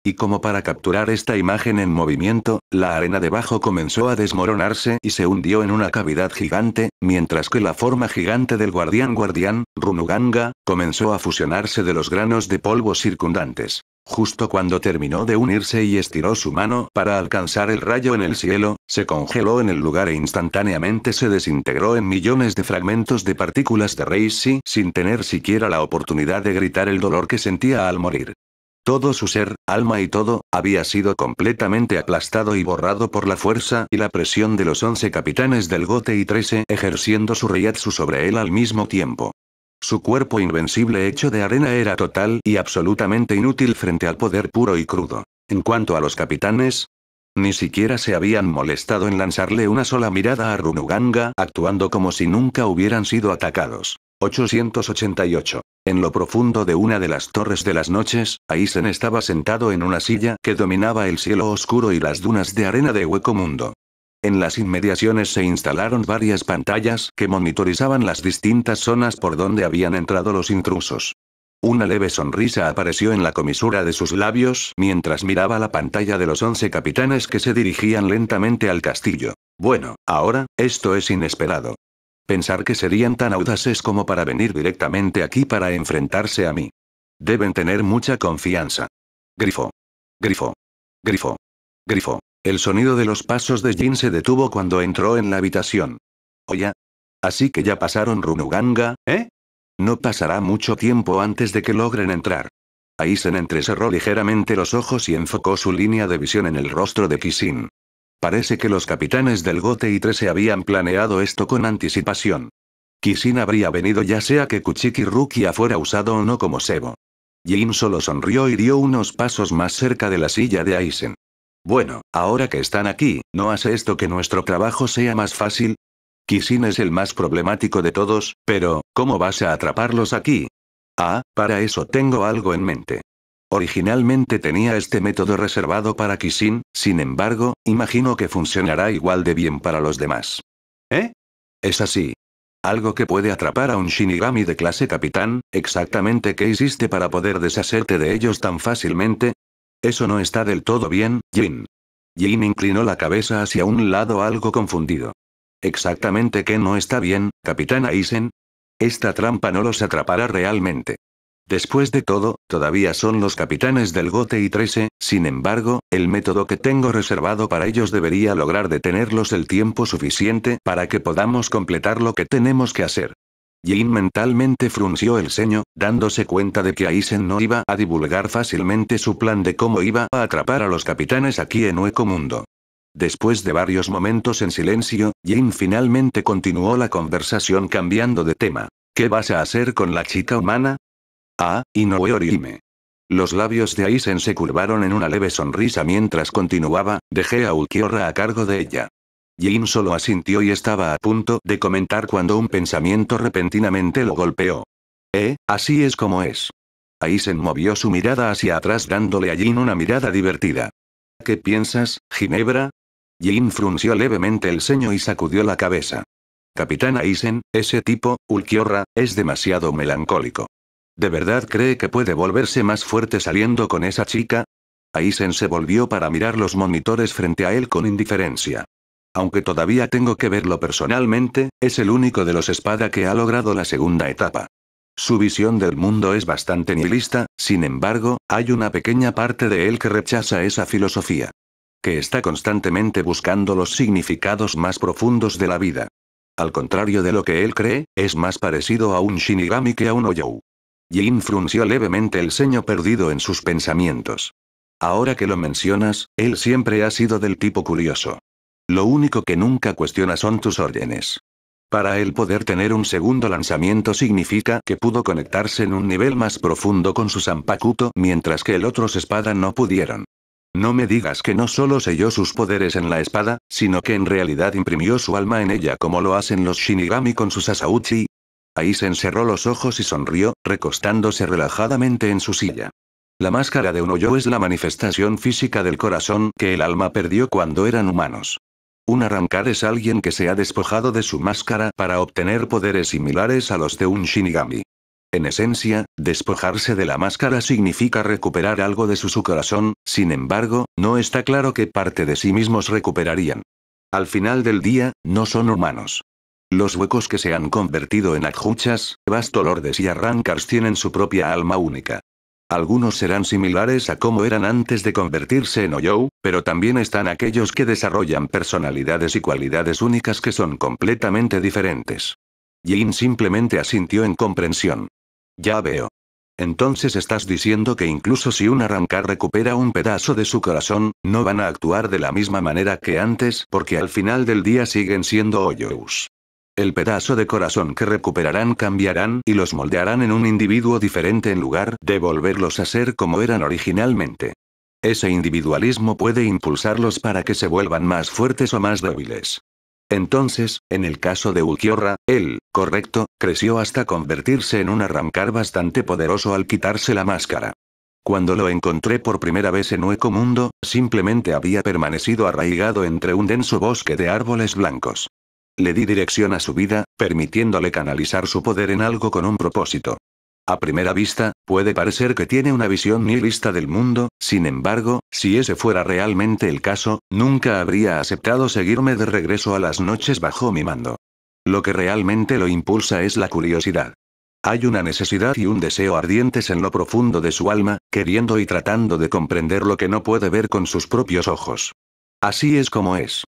Y como para capturar esta imagen en movimiento, la arena debajo comenzó a desmoronarse y se hundió en una cavidad gigante, mientras que la forma gigante del guardián, Runuganga, comenzó a fusionarse de los granos de polvo circundantes. Justo cuando terminó de unirse y estiró su mano para alcanzar el rayo en el cielo, se congeló en el lugar e instantáneamente se desintegró en millones de fragmentos de partículas de Reishi sin tener siquiera la oportunidad de gritar el dolor que sentía al morir. Todo su ser, alma y todo, había sido completamente aplastado y borrado por la fuerza y la presión de los 11 capitanes del Gote y 13 ejerciendo su Reiatsu sobre él al mismo tiempo. Su cuerpo invencible hecho de arena era total y absolutamente inútil frente al poder puro y crudo. En cuanto a los capitanes, ni siquiera se habían molestado en lanzarle una sola mirada a Runuganga, actuando como si nunca hubieran sido atacados. 888. En lo profundo de una de las torres de las noches, Aizen estaba sentado en una silla que dominaba el cielo oscuro y las dunas de arena de Hueco Mundo. En las inmediaciones se instalaron varias pantallas que monitorizaban las distintas zonas por donde habían entrado los intrusos. Una leve sonrisa apareció en la comisura de sus labios mientras miraba la pantalla de los 11 capitanes que se dirigían lentamente al castillo. Bueno, ahora, esto es inesperado. Pensar que serían tan audaces como para venir directamente aquí para enfrentarse a mí. Deben tener mucha confianza. Grifo. Grifo. Grifo. Grifo. El sonido de los pasos de Jin se detuvo cuando entró en la habitación. Oye. Así que ya pasaron Runuganga, ¿eh? No pasará mucho tiempo antes de que logren entrar. Aizen entrecerró ligeramente los ojos y enfocó su línea de visión en el rostro de Kishin. Parece que los capitanes del Gote y 13 habían planeado esto con anticipación. Kishin habría venido ya sea que Kuchiki Rukia fuera usado o no como cebo. Jin solo sonrió y dio unos pasos más cerca de la silla de Aizen. Bueno, ahora que están aquí, ¿no hace esto que nuestro trabajo sea más fácil? Kishin es el más problemático de todos, pero, ¿cómo vas a atraparlos aquí? Ah, para eso tengo algo en mente. Originalmente tenía este método reservado para Kishin, sin embargo, imagino que funcionará igual de bien para los demás. ¿Eh? Es así. Algo que puede atrapar a un Shinigami de clase capitán, ¿exactamente qué hiciste para poder deshacerte de ellos tan fácilmente? Eso no está del todo bien, Jin. Jin inclinó la cabeza hacia un lado algo confundido. ¿Exactamente qué no está bien, capitán Aizen? Esta trampa no los atrapará realmente. Después de todo, todavía son los capitanes del Gote y 13, sin embargo, el método que tengo reservado para ellos debería lograr detenerlos el tiempo suficiente para que podamos completar lo que tenemos que hacer. Jin mentalmente frunció el ceño, dándose cuenta de que Aizen no iba a divulgar fácilmente su plan de cómo iba a atrapar a los capitanes aquí en Hueco Mundo. Después de varios momentos en silencio, Jin finalmente continuó la conversación cambiando de tema. ¿Qué vas a hacer con la chica humana? Ah, Inoue Orihime. Los labios de Aizen se curvaron en una leve sonrisa mientras continuaba, dejé a Ulquiorra a cargo de ella. Jin solo asintió y estaba a punto de comentar cuando un pensamiento repentinamente lo golpeó. Así es como es. Aizen movió su mirada hacia atrás dándole a Jin una mirada divertida. ¿Qué piensas, Ginebra? Jin frunció levemente el ceño y sacudió la cabeza. Capitán Aizen, ese tipo, Ulquiorra, es demasiado melancólico. ¿De verdad cree que puede volverse más fuerte saliendo con esa chica? Aizen se volvió para mirar los monitores frente a él con indiferencia. Aunque todavía tengo que verlo personalmente, es el único de los espada que ha logrado la segunda etapa. Su visión del mundo es bastante nihilista, sin embargo, hay una pequeña parte de él que rechaza esa filosofía. Que está constantemente buscando los significados más profundos de la vida. Al contrario de lo que él cree, es más parecido a un Shinigami que a un Ouyou. Jin frunció levemente el ceño perdido en sus pensamientos. Ahora que lo mencionas, él siempre ha sido del tipo curioso. Lo único que nunca cuestiona son tus órdenes. Para él poder tener un segundo lanzamiento significa que pudo conectarse en un nivel más profundo con su Zanpakuto mientras que el otros espada no pudieron. No me digas que no solo selló sus poderes en la espada, sino que en realidad imprimió su alma en ella como lo hacen los Shinigami con sus Asauchi. Ahí se encerró los ojos y sonrió, recostándose relajadamente en su silla. La máscara de un hoyo es la manifestación física del corazón que el alma perdió cuando eran humanos. Un arrancar es alguien que se ha despojado de su máscara para obtener poderes similares a los de un Shinigami. En esencia, despojarse de la máscara significa recuperar algo de su corazón, sin embargo, no está claro qué parte de sí mismos recuperarían. Al final del día, no son humanos. Los huecos que se han convertido en adjuchas, bastolordes y arrancars tienen su propia alma única. Algunos serán similares a como eran antes de convertirse en Oyou, pero también están aquellos que desarrollan personalidades y cualidades únicas que son completamente diferentes. Jin simplemente asintió en comprensión. Ya veo. Entonces estás diciendo que incluso si un arrancar recupera un pedazo de su corazón, no van a actuar de la misma manera que antes porque al final del día siguen siendo Oyous. El pedazo de corazón que recuperarán cambiarán y los moldearán en un individuo diferente en lugar de volverlos a ser como eran originalmente. Ese individualismo puede impulsarlos para que se vuelvan más fuertes o más débiles. Entonces, en el caso de Ulquiorra, él, correcto, creció hasta convertirse en un arrancar bastante poderoso al quitarse la máscara. Cuando lo encontré por primera vez en Hueco Mundo, simplemente había permanecido arraigado entre un denso bosque de árboles blancos. Le di dirección a su vida, permitiéndole canalizar su poder en algo con un propósito. A primera vista, puede parecer que tiene una visión nihilista del mundo, sin embargo, si ese fuera realmente el caso, nunca habría aceptado seguirme de regreso a las noches bajo mi mando. Lo que realmente lo impulsa es la curiosidad. Hay una necesidad y un deseo ardientes en lo profundo de su alma, queriendo y tratando de comprender lo que no puede ver con sus propios ojos. Así es como es.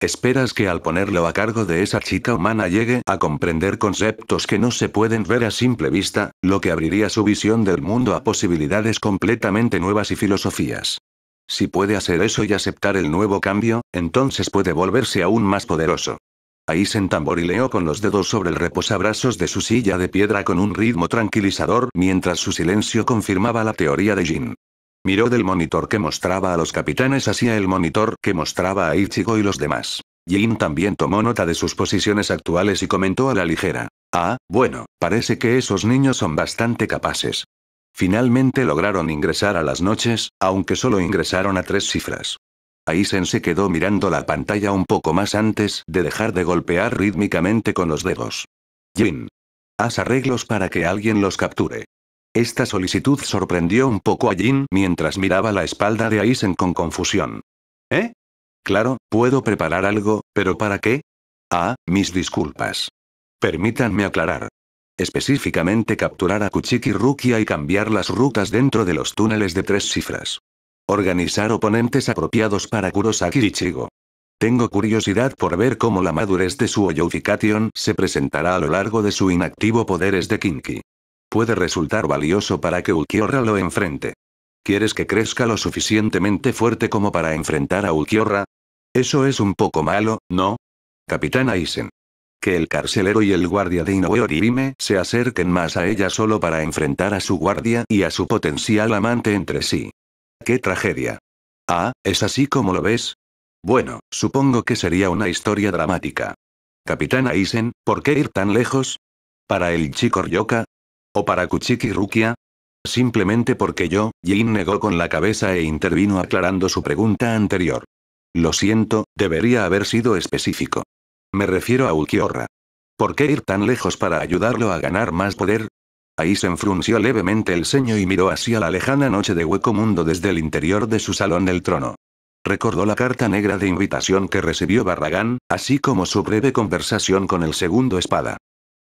¿Esperas que al ponerlo a cargo de esa chica humana llegue a comprender conceptos que no se pueden ver a simple vista, lo que abriría su visión del mundo a posibilidades completamente nuevas y filosofías? Si puede hacer eso y aceptar el nuevo cambio, entonces puede volverse aún más poderoso. Aizen tamborileó con los dedos sobre el reposabrazos de su silla de piedra con un ritmo tranquilizador mientras su silencio confirmaba la teoría de Jin. Miró del monitor que mostraba a los capitanes hacia el monitor que mostraba a Ichigo y los demás. Jin también tomó nota de sus posiciones actuales y comentó a la ligera. Ah, bueno, parece que esos niños son bastante capaces. Finalmente lograron ingresar a las noches, aunque solo ingresaron a 3 cifras. Aizen se quedó mirando la pantalla un poco más antes de dejar de golpear rítmicamente con los dedos. Jin. Haz arreglos para que alguien los capture. Esta solicitud sorprendió un poco a Jin mientras miraba la espalda de Aizen con confusión. ¿Eh? Claro, puedo preparar algo, ¿pero para qué? Ah, mis disculpas. Permítanme aclarar. Específicamente capturar a Kuchiki Rukia y cambiar las rutas dentro de los túneles de 3 cifras. Organizar oponentes apropiados para Kurosaki Ichigo. Tengo curiosidad por ver cómo la madurez de su Oyoufication se presentará a lo largo de su inactivo poderes de Kinki. Puede resultar valioso para que Ulquiorra lo enfrente. ¿Quieres que crezca lo suficientemente fuerte como para enfrentar a Ulquiorra? Eso es un poco malo, ¿no? Capitán Aizen. Que el carcelero y el guardia de Inoue Orihime se acerquen más a ella solo para enfrentar a su guardia y a su potencial amante entre sí. ¡Qué tragedia! Ah, ¿es así como lo ves? Bueno, supongo que sería una historia dramática. Capitán Aizen, ¿por qué ir tan lejos? ¿Para el chico Ryoka? ¿O para Kuchiki Rukia? Simplemente porque yo, Jin negó con la cabeza e intervino aclarando su pregunta anterior. Lo siento, debería haber sido específico. Me refiero a Ulquiorra. ¿Por qué ir tan lejos para ayudarlo a ganar más poder? Aizen frunció levemente el ceño y miró hacia la lejana noche de Hueco Mundo desde el interior de su salón del trono. Recordó la carta negra de invitación que recibió Barragán, así como su breve conversación con el segundo espada.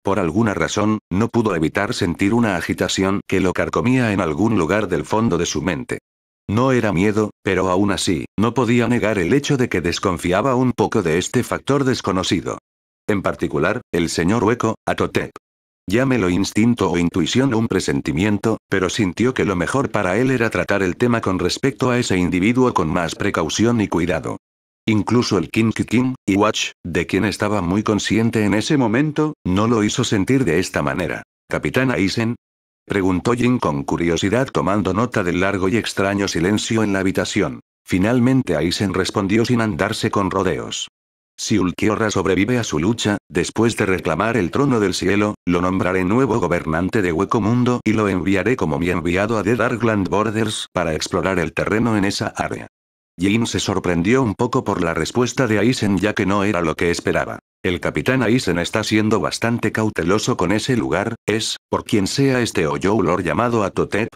Por alguna razón, no pudo evitar sentir una agitación que lo carcomía en algún lugar del fondo de su mente. No era miedo, pero aún así, no podía negar el hecho de que desconfiaba un poco de este factor desconocido. En particular, el señor Hueco, Atotep. Llámelo instinto o intuición o un presentimiento, pero sintió que lo mejor para él era tratar el tema con respecto a ese individuo con más precaución y cuidado. Incluso el Kinky King, y Watch, de quien estaba muy consciente en ese momento, no lo hizo sentir de esta manera. ¿Capitán Aizen? Preguntó Jin con curiosidad tomando nota del largo y extraño silencio en la habitación. Finalmente Aizen respondió sin andarse con rodeos. Si Ulquiorra sobrevive a su lucha, después de reclamar el trono del cielo, lo nombraré nuevo gobernante de Hueco Mundo y lo enviaré como mi enviado a The Darkland Borders para explorar el terreno en esa área. Jin se sorprendió un poco por la respuesta de Aizen ya que no era lo que esperaba. El capitán Aizen está siendo bastante cauteloso con ese lugar, por quien sea este Oyo Lord llamado Atotep.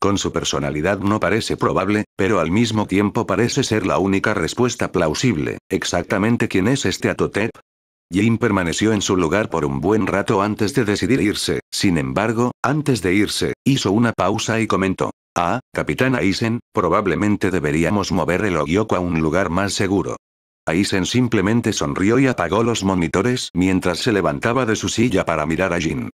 Con su personalidad no parece probable, pero al mismo tiempo parece ser la única respuesta plausible. ¿Exactamente quién es este Atotep? Jin permaneció en su lugar por un buen rato antes de decidir irse, sin embargo, antes de irse, hizo una pausa y comentó. Capitán Aizen, probablemente deberíamos mover el Ogyoku a un lugar más seguro. Aizen simplemente sonrió y apagó los monitores mientras se levantaba de su silla para mirar a Jin.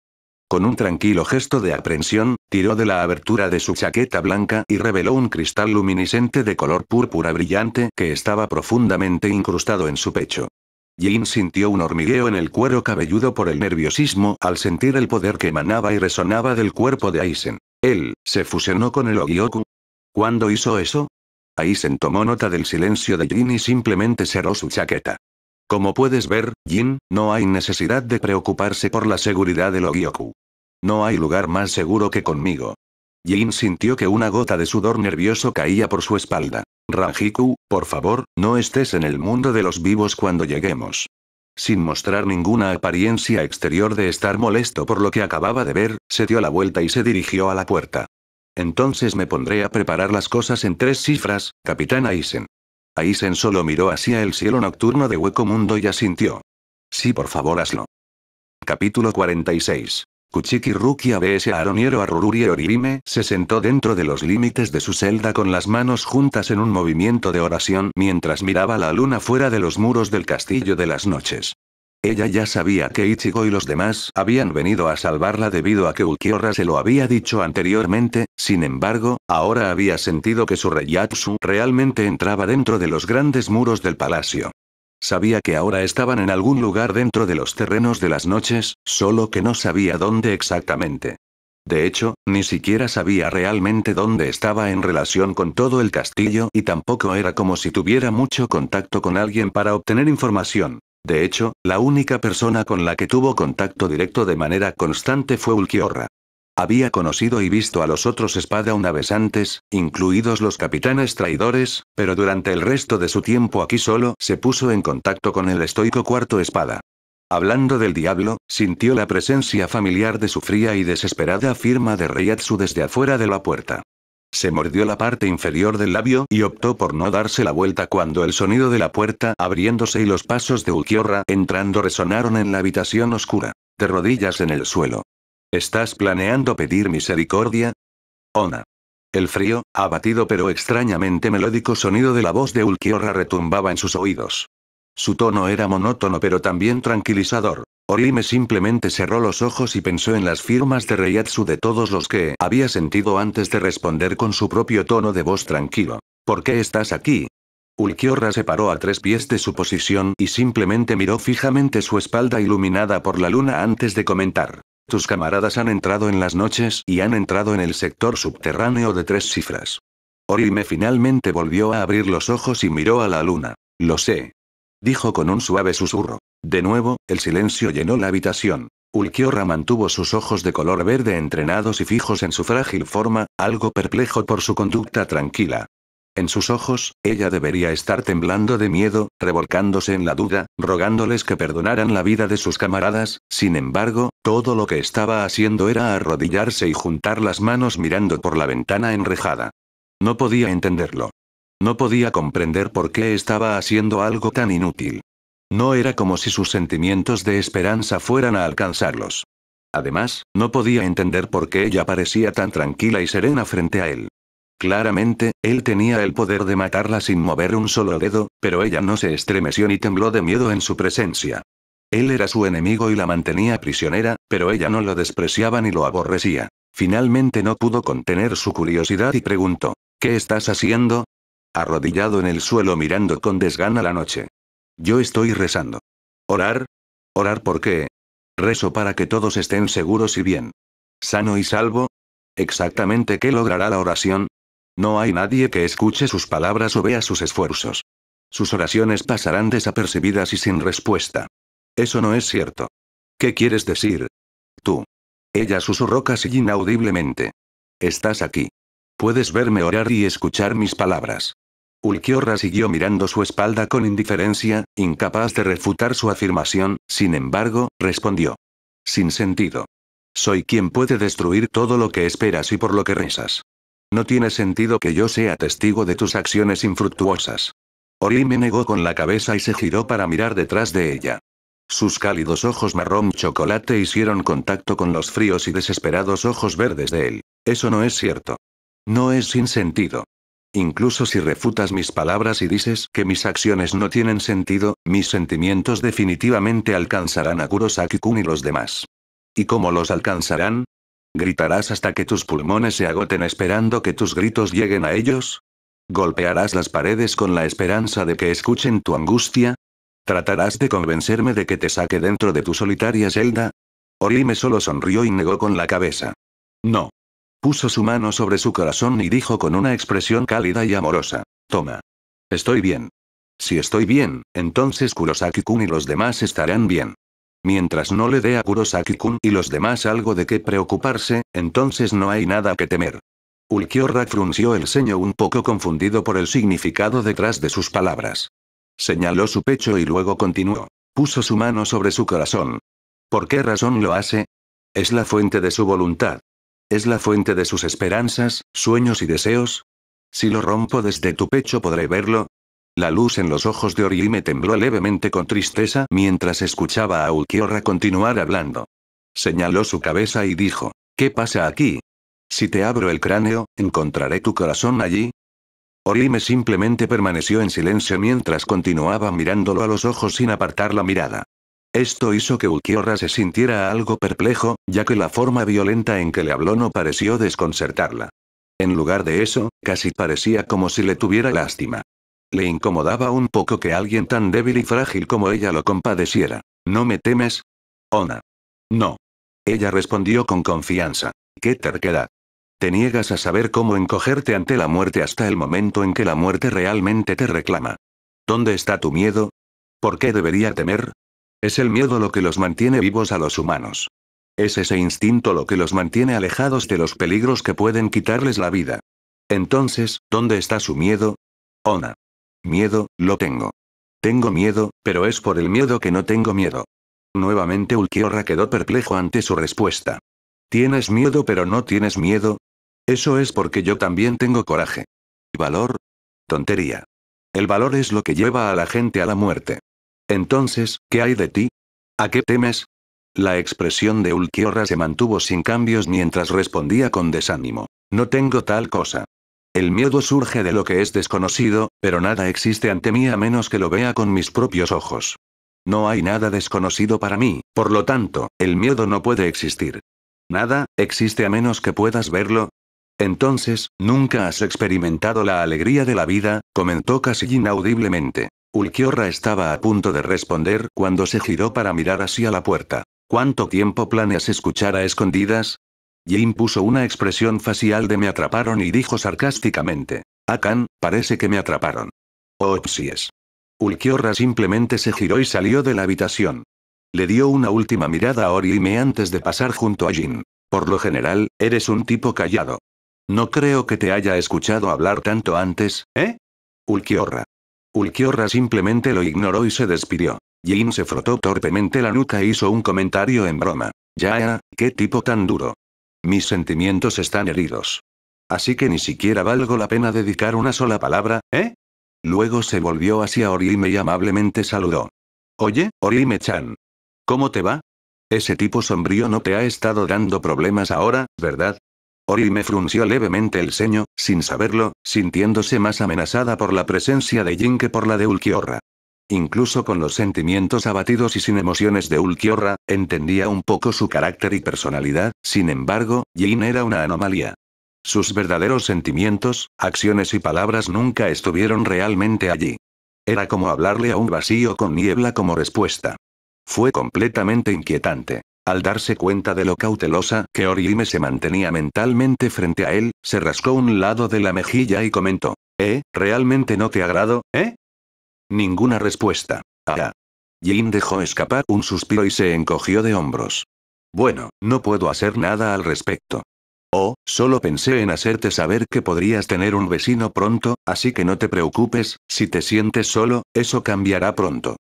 Con un tranquilo gesto de aprensión, tiró de la abertura de su chaqueta blanca y reveló un cristal luminiscente de color púrpura brillante que estaba profundamente incrustado en su pecho. Jin sintió un hormigueo en el cuero cabelludo por el nerviosismo al sentir el poder que emanaba y resonaba del cuerpo de Aizen. Él, ¿se fusionó con el Ogyoku? ¿Cuándo hizo eso? Aizen tomó nota del silencio de Jin y simplemente cerró su chaqueta. Como puedes ver, Jin, no hay necesidad de preocuparse por la seguridad del Ogyoku. No hay lugar más seguro que conmigo. Jin sintió que una gota de sudor nervioso caía por su espalda. Rangiku, por favor, no estés en el mundo de los vivos cuando lleguemos. Sin mostrar ninguna apariencia exterior de estar molesto por lo que acababa de ver, se dio la vuelta y se dirigió a la puerta. Entonces me pondré a preparar las cosas en 3 cifras, Capitán Aizen. Aizen solo miró hacia el cielo nocturno de Hueco Mundo y asintió. Sí, por favor, hazlo. Capítulo 46. Kuchiki Rukia vs Aroniero Arururi Orihime se sentó dentro de los límites de su celda con las manos juntas en un movimiento de oración mientras miraba la luna fuera de los muros del castillo de las noches. Ella ya sabía que Ichigo y los demás habían venido a salvarla debido a que Ulquiorra se lo había dicho anteriormente, sin embargo, ahora había sentido que su Reiatsu realmente entraba dentro de los grandes muros del palacio. Sabía que ahora estaban en algún lugar dentro de los terrenos de las noches, solo que no sabía dónde exactamente. De hecho, ni siquiera sabía realmente dónde estaba en relación con todo el castillo y tampoco era como si tuviera mucho contacto con alguien para obtener información. De hecho, la única persona con la que tuvo contacto directo de manera constante fue Ulquiorra. Había conocido y visto a los otros espada una vez antes, incluidos los capitanes traidores, pero durante el resto de su tiempo aquí solo se puso en contacto con el estoico cuarto espada. Hablando del diablo, sintió la presencia familiar de su fría y desesperada firma de Reiatsu desde afuera de la puerta. Se mordió la parte inferior del labio y optó por no darse la vuelta cuando el sonido de la puerta abriéndose y los pasos de Ulquiorra entrando resonaron en la habitación oscura. De rodillas en el suelo. ¿Estás planeando pedir misericordia? Ona. El frío, abatido pero extrañamente melódico sonido de la voz de Ulquiorra retumbaba en sus oídos. Su tono era monótono pero también tranquilizador. Orihime simplemente cerró los ojos y pensó en las firmas de Reiatsu de todos los que había sentido antes de responder con su propio tono de voz tranquilo. ¿Por qué estás aquí? Ulquiorra se paró a 3 pies de su posición y simplemente miró fijamente su espalda iluminada por la luna antes de comentar. Tus camaradas han entrado en las noches y han entrado en el sector subterráneo de 3 cifras. Orihime finalmente volvió a abrir los ojos y miró a la luna. Lo sé. Dijo con un suave susurro. De nuevo, el silencio llenó la habitación. Ulquiorra mantuvo sus ojos de color verde entrenados y fijos en su frágil forma, algo perplejo por su conducta tranquila. En sus ojos, ella debería estar temblando de miedo, revolcándose en la duda, rogándoles que perdonaran la vida de sus camaradas, sin embargo, todo lo que estaba haciendo era arrodillarse y juntar las manos mirando por la ventana enrejada. No podía entenderlo. No podía comprender por qué estaba haciendo algo tan inútil. No era como si sus sentimientos de esperanza fueran a alcanzarlos. Además, no podía entender por qué ella parecía tan tranquila y serena frente a él. Claramente, él tenía el poder de matarla sin mover un solo dedo, pero ella no se estremeció ni tembló de miedo en su presencia. Él era su enemigo y la mantenía prisionera, pero ella no lo despreciaba ni lo aborrecía. Finalmente no pudo contener su curiosidad y preguntó: ¿Qué estás haciendo? Arrodillado en el suelo mirando con desgana la noche. Yo estoy rezando. ¿Orar? ¿Orar por qué? Rezo para que todos estén seguros y bien. ¿Sano y salvo? ¿Exactamente qué logrará la oración? No hay nadie que escuche sus palabras o vea sus esfuerzos. Sus oraciones pasarán desapercibidas y sin respuesta. Eso no es cierto. ¿Qué quieres decir? Tú. Ella susurró casi inaudiblemente. Estás aquí. Puedes verme orar y escuchar mis palabras. Ulquiorra siguió mirando su espalda con indiferencia, incapaz de refutar su afirmación, sin embargo, respondió. Sin sentido. Soy quien puede destruir todo lo que esperas y por lo que rezas. No tiene sentido que yo sea testigo de tus acciones infructuosas. Orime negó con la cabeza y se giró para mirar detrás de ella. Sus cálidos ojos marrón chocolate hicieron contacto con los fríos y desesperados ojos verdes de él. Eso no es cierto. No es sin sentido. Incluso si refutas mis palabras y dices que mis acciones no tienen sentido, mis sentimientos definitivamente alcanzarán a Kurosaki-kun y los demás. ¿Y cómo los alcanzarán? ¿Gritarás hasta que tus pulmones se agoten esperando que tus gritos lleguen a ellos? ¿Golpearás las paredes con la esperanza de que escuchen tu angustia? ¿Tratarás de convencerme de que te saque dentro de tu solitaria celda? Orime solo sonrió y negó con la cabeza. No. Puso su mano sobre su corazón y dijo con una expresión cálida y amorosa. Toma. Estoy bien. Si estoy bien, entonces Kurosaki-kun y los demás estarán bien. Mientras no le dé a Kurosaki-kun y los demás algo de qué preocuparse, entonces no hay nada que temer. Ulquiorra frunció el ceño un poco confundido por el significado detrás de sus palabras. Señaló su pecho y luego continuó. Puso su mano sobre su corazón. ¿Por qué razón lo hace? Es la fuente de su voluntad. ¿Es la fuente de sus esperanzas, sueños y deseos? Si lo rompo desde tu pecho podré verlo. La luz en los ojos de Orihime tembló levemente con tristeza mientras escuchaba a Ulquiorra continuar hablando. Señaló su cabeza y dijo. ¿Qué pasa aquí? Si te abro el cráneo, ¿encontraré tu corazón allí? Orihime simplemente permaneció en silencio mientras continuaba mirándolo a los ojos sin apartar la mirada. Esto hizo que Ulquiorra se sintiera algo perplejo, ya que la forma violenta en que le habló no pareció desconcertarla. En lugar de eso, casi parecía como si le tuviera lástima. Le incomodaba un poco que alguien tan débil y frágil como ella lo compadeciera. ¿No me temes? Ona. No. Ella respondió con confianza. ¡Qué terquedad! Te niegas a saber cómo encogerte ante la muerte hasta el momento en que la muerte realmente te reclama. ¿Dónde está tu miedo? ¿Por qué debería temer? Es el miedo lo que los mantiene vivos a los humanos. Es ese instinto lo que los mantiene alejados de los peligros que pueden quitarles la vida. Entonces, ¿dónde está su miedo? Ona. Miedo, lo tengo. Tengo miedo, pero es por el miedo que no tengo miedo. Nuevamente Ulquiorra quedó perplejo ante su respuesta. ¿Tienes miedo pero no tienes miedo? Eso es porque yo también tengo coraje. ¿Valor? Tontería. El valor es lo que lleva a la gente a la muerte. Entonces, ¿qué hay de ti? ¿A qué temes? La expresión de Ulquiorra se mantuvo sin cambios mientras respondía con desánimo. No tengo tal cosa. El miedo surge de lo que es desconocido, pero nada existe ante mí a menos que lo vea con mis propios ojos. No hay nada desconocido para mí, por lo tanto, el miedo no puede existir. Nada, existe a menos que puedas verlo. Entonces, ¿nunca has experimentado la alegría de la vida? Comentó casi inaudiblemente. Ulquiorra estaba a punto de responder cuando se giró para mirar hacia la puerta. ¿Cuánto tiempo planeas escuchar a escondidas? Jin puso una expresión facial de me atraparon y dijo sarcásticamente. Akan, parece que me atraparon. Opsies. Ulquiorra simplemente se giró y salió de la habitación. Le dio una última mirada a Orihime antes de pasar junto a Jin. Por lo general, eres un tipo callado. No creo que te haya escuchado hablar tanto antes, ¿eh? Ulquiorra. Ulquiorra simplemente lo ignoró y se despidió. Jin se frotó torpemente la nuca e hizo un comentario en broma. Ya, qué tipo tan duro. Mis sentimientos están heridos. Así que ni siquiera valgo la pena dedicar una sola palabra, ¿eh? Luego se volvió hacia Orihime y amablemente saludó. Oye, Orihime-chan. ¿Cómo te va? Ese tipo sombrío no te ha estado dando problemas ahora, ¿verdad? Orihime frunció levemente el ceño, sin saberlo, sintiéndose más amenazada por la presencia de Jin que por la de Ulquiorra. Incluso con los sentimientos abatidos y sin emociones de Ulquiorra, entendía un poco su carácter y personalidad, sin embargo, Jin era una anomalía. Sus verdaderos sentimientos, acciones y palabras nunca estuvieron realmente allí. Era como hablarle a un vacío con niebla como respuesta. Fue completamente inquietante. Al darse cuenta de lo cautelosa que Orihime se mantenía mentalmente frente a él, se rascó un lado de la mejilla y comentó: ¿realmente no te agrado, Ninguna respuesta. Ah. Jin dejó escapar un suspiro y se encogió de hombros. Bueno, no puedo hacer nada al respecto. Oh, solo pensé en hacerte saber que podrías tener un vecino pronto, así que no te preocupes, si te sientes solo, eso cambiará pronto.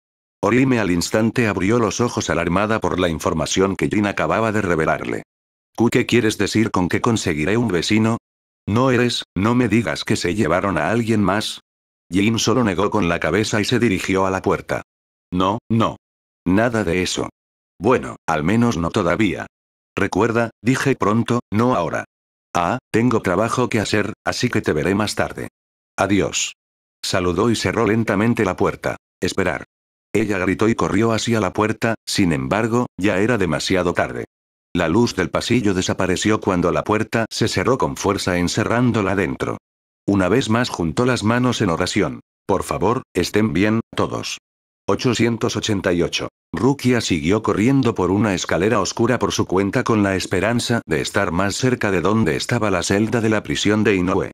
Orihime al instante abrió los ojos alarmada por la información que Jin acababa de revelarle. ¿Qué quieres decir con que conseguiré un vecino? No me digas que se llevaron a alguien más. Jin solo negó con la cabeza y se dirigió a la puerta. No, no. Nada de eso. Bueno, al menos no todavía. Recuerda, dije pronto, no ahora. Tengo trabajo que hacer, así que te veré más tarde. Adiós. Saludó y cerró lentamente la puerta. Esperar. Ella gritó y corrió hacia la puerta, sin embargo, ya era demasiado tarde. La luz del pasillo desapareció cuando la puerta se cerró con fuerza encerrándola dentro. Una vez más juntó las manos en oración. Por favor, estén bien, todos. 888. Rukia siguió corriendo por una escalera oscura por su cuenta con la esperanza de estar más cerca de donde estaba la celda de la prisión de Inoue.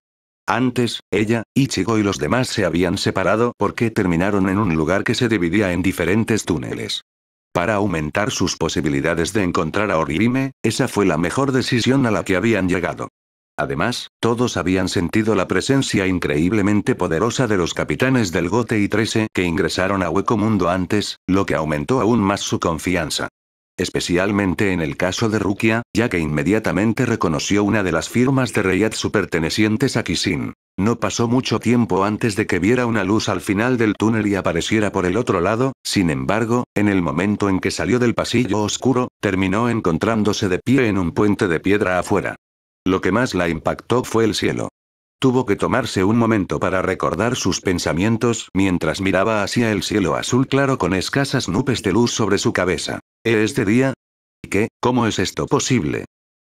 Antes, ella, Ichigo y los demás se habían separado porque terminaron en un lugar que se dividía en diferentes túneles. Para aumentar sus posibilidades de encontrar a Orihime, esa fue la mejor decisión a la que habían llegado. Además, todos habían sentido la presencia increíblemente poderosa de los capitanes del Gote y 13 que ingresaron a Hueco Mundo antes, lo que aumentó aún más su confianza. Especialmente en el caso de Rukia, ya que inmediatamente reconoció una de las firmas de Reiatsu pertenecientes a Kishin. No pasó mucho tiempo antes de que viera una luz al final del túnel y apareciera por el otro lado, sin embargo, en el momento en que salió del pasillo oscuro, terminó encontrándose de pie en un puente de piedra afuera. Lo que más la impactó fue el cielo. Tuvo que tomarse un momento para recordar sus pensamientos mientras miraba hacia el cielo azul claro con escasas nubes de luz sobre su cabeza. ¿Es de día? ¿Qué? ¿Cómo es esto posible?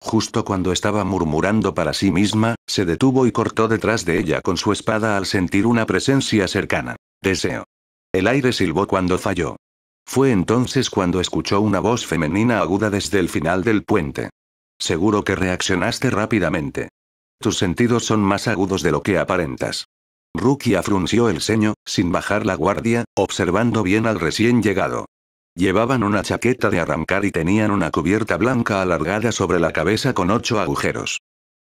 Justo cuando estaba murmurando para sí misma, se detuvo y cortó detrás de ella con su espada al sentir una presencia cercana. Deseo. El aire silbó cuando falló. Fue entonces cuando escuchó una voz femenina aguda desde el final del puente. Seguro que reaccionaste rápidamente. Tus sentidos son más agudos de lo que aparentas. Rukia frunció el ceño, sin bajar la guardia, observando bien al recién llegado. Llevaban una chaqueta de arrancar y tenían una cubierta blanca alargada sobre la cabeza con 8 agujeros.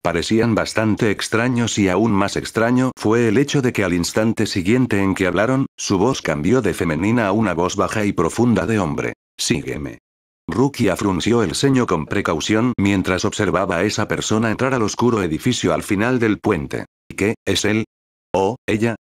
Parecían bastante extraños y aún más extraño fue el hecho de que al instante siguiente en que hablaron, su voz cambió de femenina a una voz baja y profunda de hombre. Sígueme. Rukia frunció el ceño con precaución mientras observaba a esa persona entrar al oscuro edificio al final del puente. ¿Qué, es él? ¿O ella?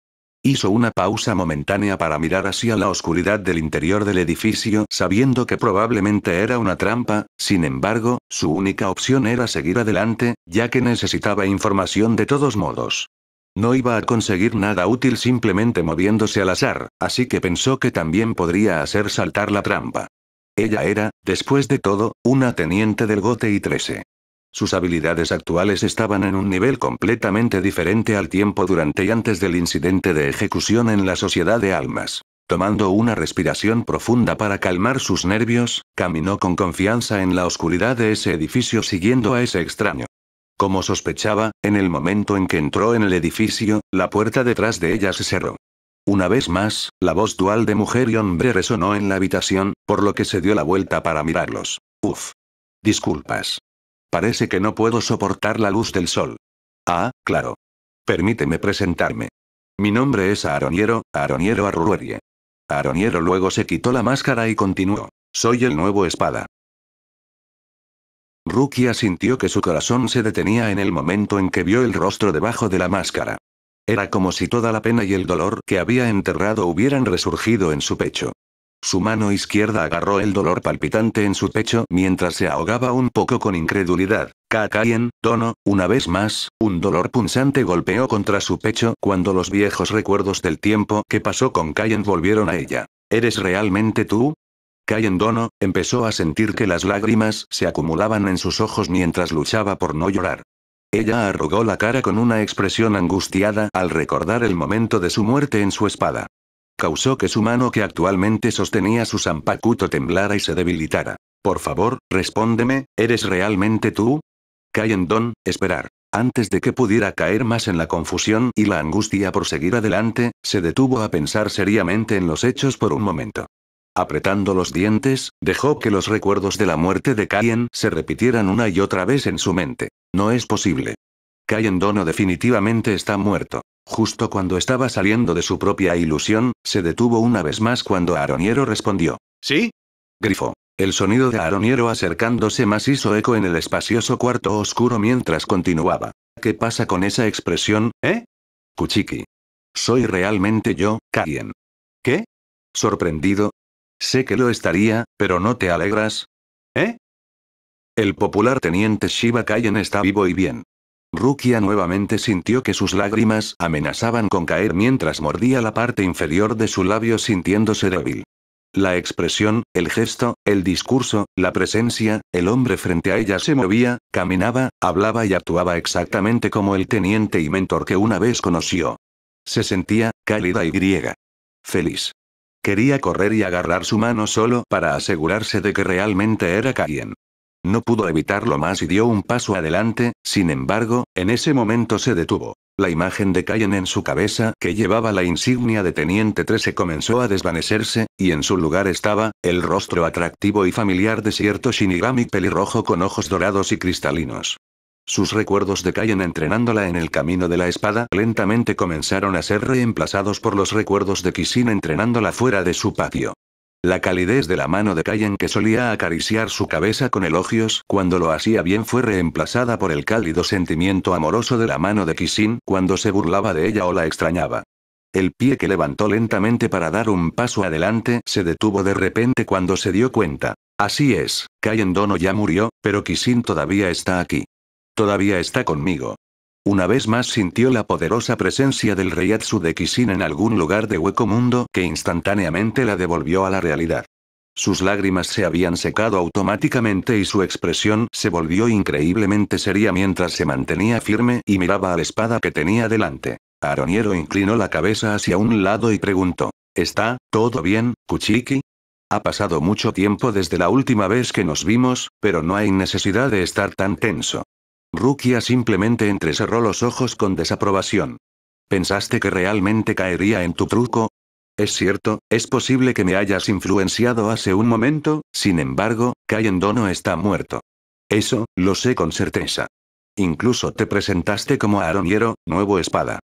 Hizo una pausa momentánea para mirar hacia la oscuridad del interior del edificio sabiendo que probablemente era una trampa, sin embargo, su única opción era seguir adelante, ya que necesitaba información de todos modos. No iba a conseguir nada útil simplemente moviéndose al azar, así que pensó que también podría hacer saltar la trampa. Ella era, después de todo, una teniente del Gote y 13. Sus habilidades actuales estaban en un nivel completamente diferente al tiempo durante y antes del incidente de ejecución en la Sociedad de Almas. Tomando una respiración profunda para calmar sus nervios, caminó con confianza en la oscuridad de ese edificio siguiendo a ese extraño. Como sospechaba, en el momento en que entró en el edificio, la puerta detrás de ella se cerró. Una vez más, la voz dual de mujer y hombre resonó en la habitación, por lo que se dio la vuelta para mirarlos. Disculpas. Parece que no puedo soportar la luz del sol. Claro. Permíteme presentarme. Mi nombre es Aroniero Arruerie. Aroniero luego se quitó la máscara y continuó. Soy el nuevo espada. Rukia sintió que su corazón se detenía en el momento en que vio el rostro debajo de la máscara. Era como si toda la pena y el dolor que había enterrado hubieran resurgido en su pecho. Su mano izquierda agarró el dolor palpitante en su pecho mientras se ahogaba un poco con incredulidad. Kaien Dono, una vez más, un dolor punzante golpeó contra su pecho cuando los viejos recuerdos del tiempo que pasó con Kaien volvieron a ella. ¿Eres realmente tú? Kaien Dono empezó a sentir que las lágrimas se acumulaban en sus ojos mientras luchaba por no llorar. Ella arrugó la cara con una expresión angustiada al recordar el momento de su muerte en su espada. Causó que su mano que actualmente sostenía su Zanpakuto temblara y se debilitara. Por favor, respóndeme, ¿eres realmente tú? Kaien Don, esperar. Antes de que pudiera caer más en la confusión y la angustia por seguir adelante, se detuvo a pensar seriamente en los hechos por un momento. Apretando los dientes, dejó que los recuerdos de la muerte de Kaien se repitieran una y otra vez en su mente. No es posible. Kaien Dono definitivamente está muerto. Justo cuando estaba saliendo de su propia ilusión, se detuvo una vez más cuando Aroniero respondió. ¿Sí? Grifó. El sonido de Aroniero acercándose más hizo eco en el espacioso cuarto oscuro mientras continuaba. ¿Qué pasa con esa expresión, Kuchiki. Soy realmente yo, Kaien. ¿Qué? Sorprendido. Sé que lo estaría, pero ¿no te alegras? El popular teniente Shiba Kaien está vivo y bien. Rukia nuevamente sintió que sus lágrimas amenazaban con caer mientras mordía la parte inferior de su labio sintiéndose débil. La expresión, el gesto, el discurso, la presencia, el hombre frente a ella se movía, caminaba, hablaba y actuaba exactamente como el teniente y mentor que una vez conoció. Se sentía, cálida y griega. Feliz. Quería correr y agarrar su mano solo para asegurarse de que realmente era Kaien. No pudo evitarlo más y dio un paso adelante, sin embargo, en ese momento se detuvo. La imagen de Kaien en su cabeza, que llevaba la insignia de Teniente 13, comenzó a desvanecerse, y en su lugar estaba, el rostro atractivo y familiar de cierto Shinigami pelirrojo con ojos dorados y cristalinos. Sus recuerdos de Kaien entrenándola en el camino de la espada lentamente comenzaron a ser reemplazados por los recuerdos de Kishin entrenándola fuera de su patio. La calidez de la mano de Kaien que solía acariciar su cabeza con elogios cuando lo hacía bien fue reemplazada por el cálido sentimiento amoroso de la mano de Kishin cuando se burlaba de ella o la extrañaba. El pie que levantó lentamente para dar un paso adelante se detuvo de repente cuando se dio cuenta. Así es, Kaien Dono ya murió, pero Kishin todavía está aquí. Todavía está conmigo. Una vez más sintió la poderosa presencia del Reiatsu de Kishin en algún lugar de Hueco Mundo que instantáneamente la devolvió a la realidad. Sus lágrimas se habían secado automáticamente y su expresión se volvió increíblemente seria mientras se mantenía firme y miraba a la espada que tenía delante. Aroniero inclinó la cabeza hacia un lado y preguntó. ¿Está todo bien, Kuchiki? Ha pasado mucho tiempo desde la última vez que nos vimos, pero no hay necesidad de estar tan tenso. Rukia simplemente entrecerró los ojos con desaprobación. ¿Pensaste que realmente caería en tu truco? Es cierto, es posible que me hayas influenciado hace un momento, sin embargo, Kaien Dono está muerto. Eso, lo sé con certeza. Incluso te presentaste como Aroniero, nuevo espada.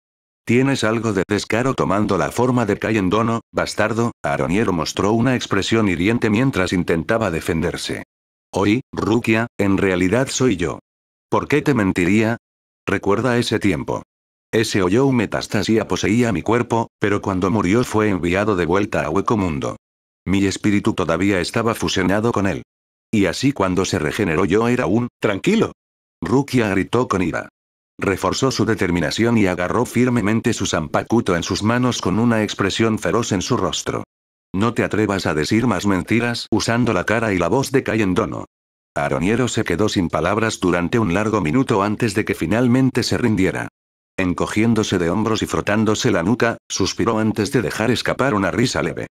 ¿Tienes algo de descaro tomando la forma de Kaien Dono, bastardo? Aroniero mostró una expresión hiriente mientras intentaba defenderse. Oí, Rukia, en realidad soy yo. ¿Por qué te mentiría? Recuerda ese tiempo. Ese Oyou Metastasía poseía mi cuerpo, pero cuando murió fue enviado de vuelta a Hueco Mundo. Mi espíritu todavía estaba fusionado con él. Y así cuando se regeneró yo era tranquilo. Rukia gritó con ira. Reforzó su determinación y agarró firmemente su Zanpakuto en sus manos con una expresión feroz en su rostro. No te atrevas a decir más mentiras usando la cara y la voz de Kaien Dono. Aroniero se quedó sin palabras durante un largo minuto antes de que finalmente se rindiera. Encogiéndose de hombros y frotándose la nuca, suspiró antes de dejar escapar una risa leve.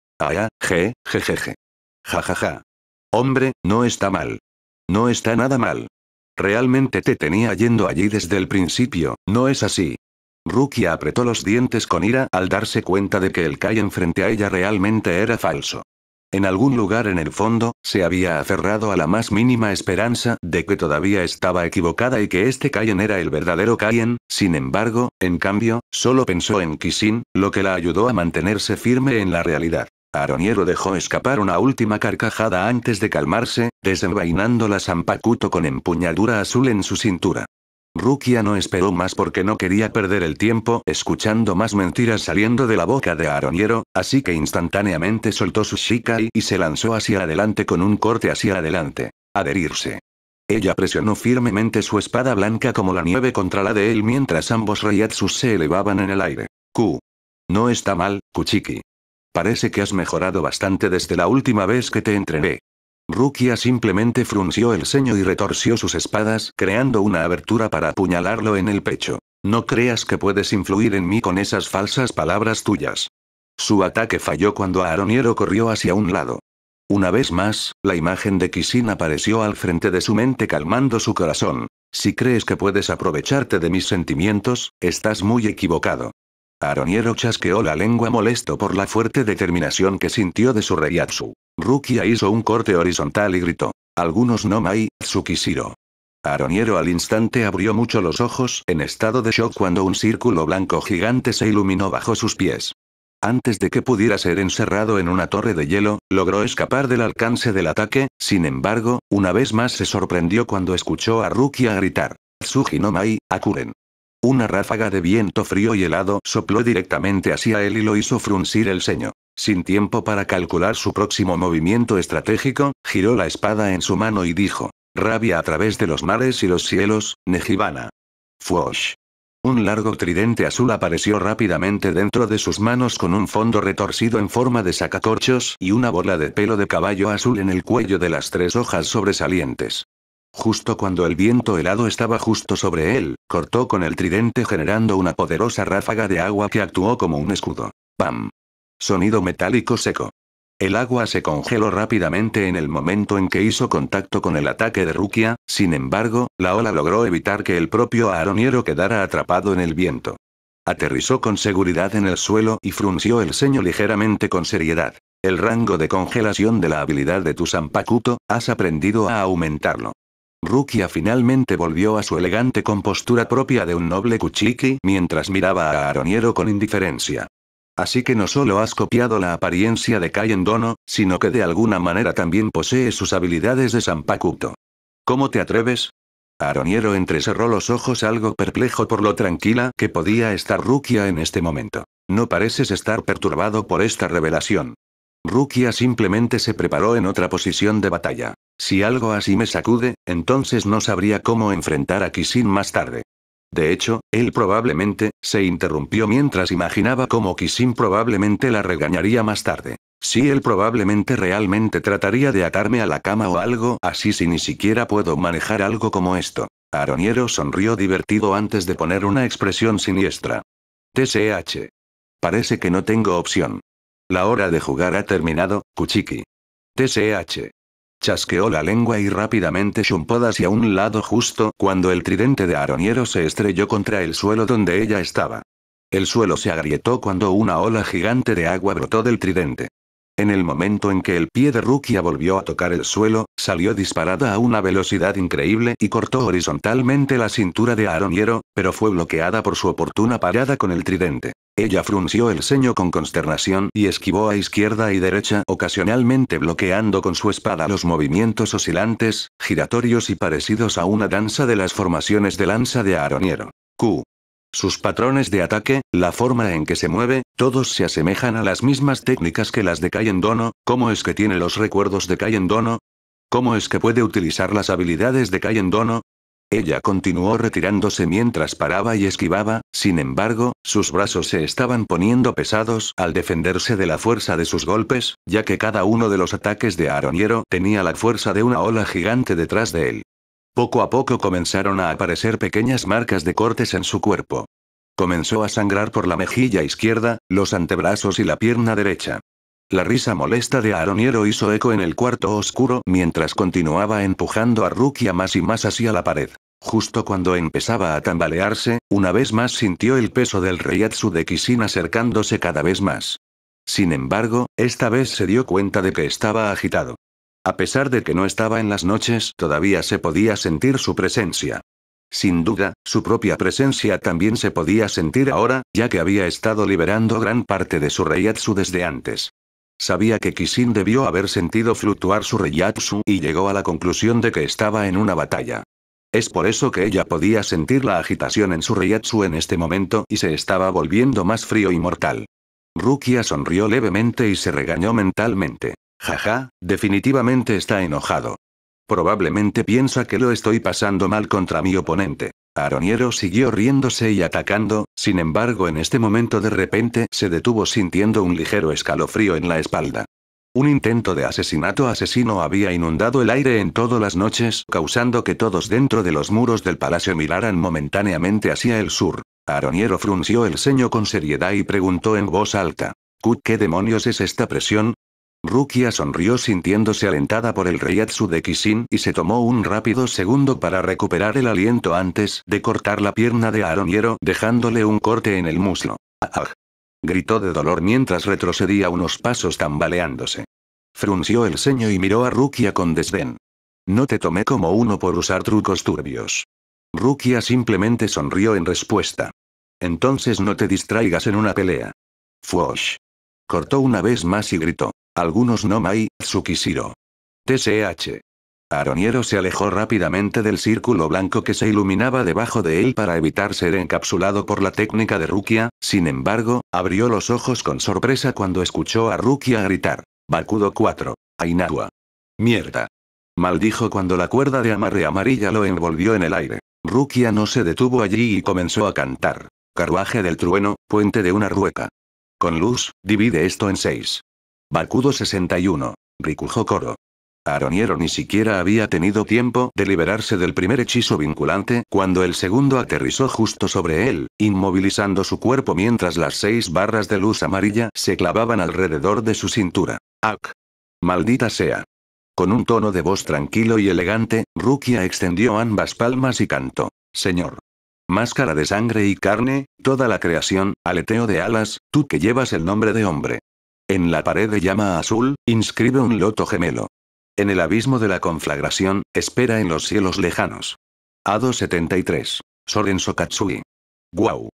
Jejeje. Jajaja. Hombre, no está mal. No está nada mal. Realmente te tenía yendo allí desde el principio, ¿no es así? Rukia apretó los dientes con ira al darse cuenta de que el Kaien frente a ella realmente era falso. En algún lugar en el fondo, se había aferrado a la más mínima esperanza de que todavía estaba equivocada y que este Kaien era el verdadero Kaien, sin embargo, en cambio, solo pensó en Kishin, lo que la ayudó a mantenerse firme en la realidad. Aroniero dejó escapar una última carcajada antes de calmarse, desenvainando la Zanpakuto con empuñadura azul en su cintura. Rukia no esperó más porque no quería perder el tiempo escuchando más mentiras saliendo de la boca de Aroniero, así que instantáneamente soltó su Shikai y se lanzó hacia adelante con un corte hacia adelante. Adherirse. Ella presionó firmemente su espada blanca como la nieve contra la de él mientras ambos Reiatsus se elevaban en el aire. No está mal, Kuchiki. Parece que has mejorado bastante desde la última vez que te entrené. Rukia simplemente frunció el ceño y retorció sus espadas creando una abertura para apuñalarlo en el pecho. No creas que puedes influir en mí con esas falsas palabras tuyas. Su ataque falló cuando Aroniero corrió hacia un lado. Una vez más, la imagen de Kishin apareció al frente de su mente calmando su corazón. Si crees que puedes aprovecharte de mis sentimientos, estás muy equivocado. Aroniero chasqueó la lengua molesto por la fuerte determinación que sintió de su Reiatsu. Rukia hizo un corte horizontal y gritó. Algunos no mai, Tsukishiro. Aroniero al instante abrió mucho los ojos en estado de shock cuando un círculo blanco gigante se iluminó bajo sus pies. Antes de que pudiera ser encerrado en una torre de hielo, logró escapar del alcance del ataque, sin embargo, una vez más se sorprendió cuando escuchó a Rukia gritar. Tsuji no mai, Akuren. Una ráfaga de viento frío y helado sopló directamente hacia él y lo hizo fruncir el ceño. Sin tiempo para calcular su próximo movimiento estratégico, giró la espada en su mano y dijo. Rabia a través de los mares y los cielos, Nejibana. Fuosh. Un largo tridente azul apareció rápidamente dentro de sus manos con un fondo retorcido en forma de sacacorchos y una bola de pelo de caballo azul en el cuello de las 3 hojas sobresalientes. Justo cuando el viento helado estaba justo sobre él, cortó con el tridente generando una poderosa ráfaga de agua que actuó como un escudo. ¡Pam! Sonido metálico seco. El agua se congeló rápidamente en el momento en que hizo contacto con el ataque de Rukia, sin embargo, la ola logró evitar que el propio Aroniero quedara atrapado en el viento. Aterrizó con seguridad en el suelo y frunció el ceño ligeramente con seriedad. El rango de congelación de la habilidad de tu Zanpakuto, has aprendido a aumentarlo. Rukia finalmente volvió a su elegante compostura propia de un noble Kuchiki mientras miraba a Aroniero con indiferencia. Así que no solo has copiado la apariencia de Kaien Dono, sino que de alguna manera también posees sus habilidades de Zanpakuto. ¿Cómo te atreves? Aroniero entrecerró los ojos algo perplejo por lo tranquila que podía estar Rukia en este momento. No pareces estar perturbado por esta revelación. Rukia simplemente se preparó en otra posición de batalla. Si algo así me sacude, entonces no sabría cómo enfrentar a Kishin más tarde. De hecho, él probablemente, se interrumpió mientras imaginaba cómo Kishin probablemente la regañaría más tarde. Sí, él probablemente realmente trataría de atarme a la cama o algo así si ni siquiera puedo manejar algo como esto. Aroniero sonrió divertido antes de poner una expresión siniestra. TSH. Parece que no tengo opción. La hora de jugar ha terminado, Kuchiki. TSH. Chasqueó la lengua y rápidamente chumpó hacia un lado justo cuando el tridente de Aroniero se estrelló contra el suelo donde ella estaba. El suelo se agrietó cuando una ola gigante de agua brotó del tridente. En el momento en que el pie de Rukia volvió a tocar el suelo, salió disparada a una velocidad increíble y cortó horizontalmente la cintura de Aroniero, pero fue bloqueada por su oportuna parada con el tridente. Ella frunció el ceño con consternación y esquivó a izquierda y derecha, ocasionalmente bloqueando con su espada los movimientos oscilantes, giratorios y parecidos a una danza de las formaciones de lanza de Aroniero. Sus patrones de ataque, la forma en que se mueve, todos se asemejan a las mismas técnicas que las de Kaien Dono. ¿Cómo es que tiene los recuerdos de Kaien Dono? ¿Cómo es que puede utilizar las habilidades de Kaien Dono? Ella continuó retirándose mientras paraba y esquivaba, sin embargo, sus brazos se estaban poniendo pesados al defenderse de la fuerza de sus golpes, ya que cada uno de los ataques de Aroniero tenía la fuerza de una ola gigante detrás de él. Poco a poco comenzaron a aparecer pequeñas marcas de cortes en su cuerpo. Comenzó a sangrar por la mejilla izquierda, los antebrazos y la pierna derecha. La risa molesta de Aroniero hizo eco en el cuarto oscuro mientras continuaba empujando a Rukia más y más hacia la pared. Justo cuando empezaba a tambalearse, una vez más sintió el peso del Reiatsu de Kishin acercándose cada vez más. Sin embargo, esta vez se dio cuenta de que estaba agitado. A pesar de que no estaba en las noches, todavía se podía sentir su presencia. Sin duda, su propia presencia también se podía sentir ahora, ya que había estado liberando gran parte de su Reiatsu desde antes. Sabía que Kishin debió haber sentido fluctuar su Reiatsu y llegó a la conclusión de que estaba en una batalla. Es por eso que ella podía sentir la agitación en su Reiatsu en este momento y se estaba volviendo más frío y mortal. Rukia sonrió levemente y se regañó mentalmente. Jaja, definitivamente está enojado. Probablemente piensa que lo estoy pasando mal contra mi oponente. Aroniero siguió riéndose y atacando, sin embargo en este momento de repente se detuvo sintiendo un ligero escalofrío en la espalda. Un intento de asesinato asesino había inundado el aire en todas las noches, causando que todos dentro de los muros del palacio miraran momentáneamente hacia el sur. Aroniero frunció el ceño con seriedad y preguntó en voz alta. ¿Qué demonios es esta presión? Rukia sonrió sintiéndose alentada por el Reiatsu de Kishin y se tomó un rápido segundo para recuperar el aliento antes de cortar la pierna de Aroniero dejándole un corte en el muslo. ¡Ah! Gritó de dolor mientras retrocedía unos pasos tambaleándose. Frunció el ceño y miró a Rukia con desdén. No te tomé como uno por usar trucos turbios. Rukia simplemente sonrió en respuesta. Entonces no te distraigas en una pelea. Fuosh. Cortó una vez más y gritó. Algunos no mai, Tsukishiro. TCH. Aroniero se alejó rápidamente del círculo blanco que se iluminaba debajo de él para evitar ser encapsulado por la técnica de Rukia, sin embargo, abrió los ojos con sorpresa cuando escuchó a Rukia gritar. Bakudo 4. Ainawa. Mierda. Maldijo cuando la cuerda de amarre amarilla lo envolvió en el aire. Rukia no se detuvo allí y comenzó a cantar. Carruaje del trueno, puente de una rueca. Con luz, divide esto en 6. Bakudo 61. Rikujo Koro. Aroniero ni siquiera había tenido tiempo de liberarse del primer hechizo vinculante cuando el segundo aterrizó justo sobre él, inmovilizando su cuerpo mientras las 6 barras de luz amarilla se clavaban alrededor de su cintura. ¡Ak! Maldita sea. Con un tono de voz tranquilo y elegante, Rukia extendió ambas palmas y cantó. Señor. Máscara de sangre y carne, toda la creación, aleteo de alas, tú que llevas el nombre de hombre. En la pared de llama azul, inscribe un loto gemelo. En el abismo de la conflagración, espera en los cielos lejanos. Ado 73. Soren Sokatsui. Guau.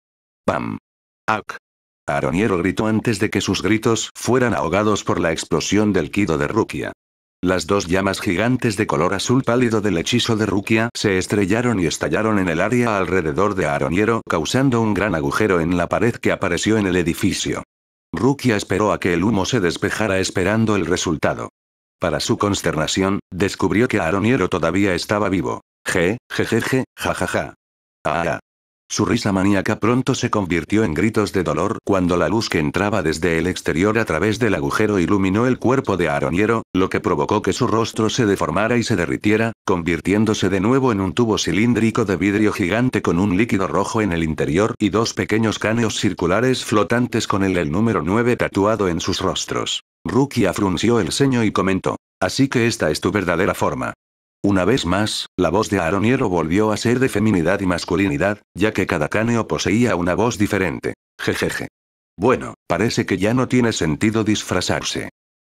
Pam. Ak. Aroniero gritó antes de que sus gritos fueran ahogados por la explosión del kido de Rukia. Las 2 llamas gigantes de color azul pálido del hechizo de Rukia se estrellaron y estallaron en el área alrededor de Aroniero, causando un gran agujero en la pared que apareció en el edificio. Rukia esperó a que el humo se despejara esperando el resultado. Para su consternación, descubrió que Aroniero todavía estaba vivo. Jejeje, jajaja. Ah. Su risa maníaca pronto se convirtió en gritos de dolor cuando la luz que entraba desde el exterior a través del agujero iluminó el cuerpo de Aroniero, lo que provocó que su rostro se deformara y se derritiera, convirtiéndose de nuevo en un tubo cilíndrico de vidrio gigante con un líquido rojo en el interior y 2 pequeños cráneos circulares flotantes con el número 9 tatuado en sus rostros. Rukia frunció el ceño y comentó. Así que esta es tu verdadera forma. Una vez más, la voz de Aroniero volvió a ser de feminidad y masculinidad, ya que cada cráneo poseía una voz diferente. Jejeje. Bueno, parece que ya no tiene sentido disfrazarse.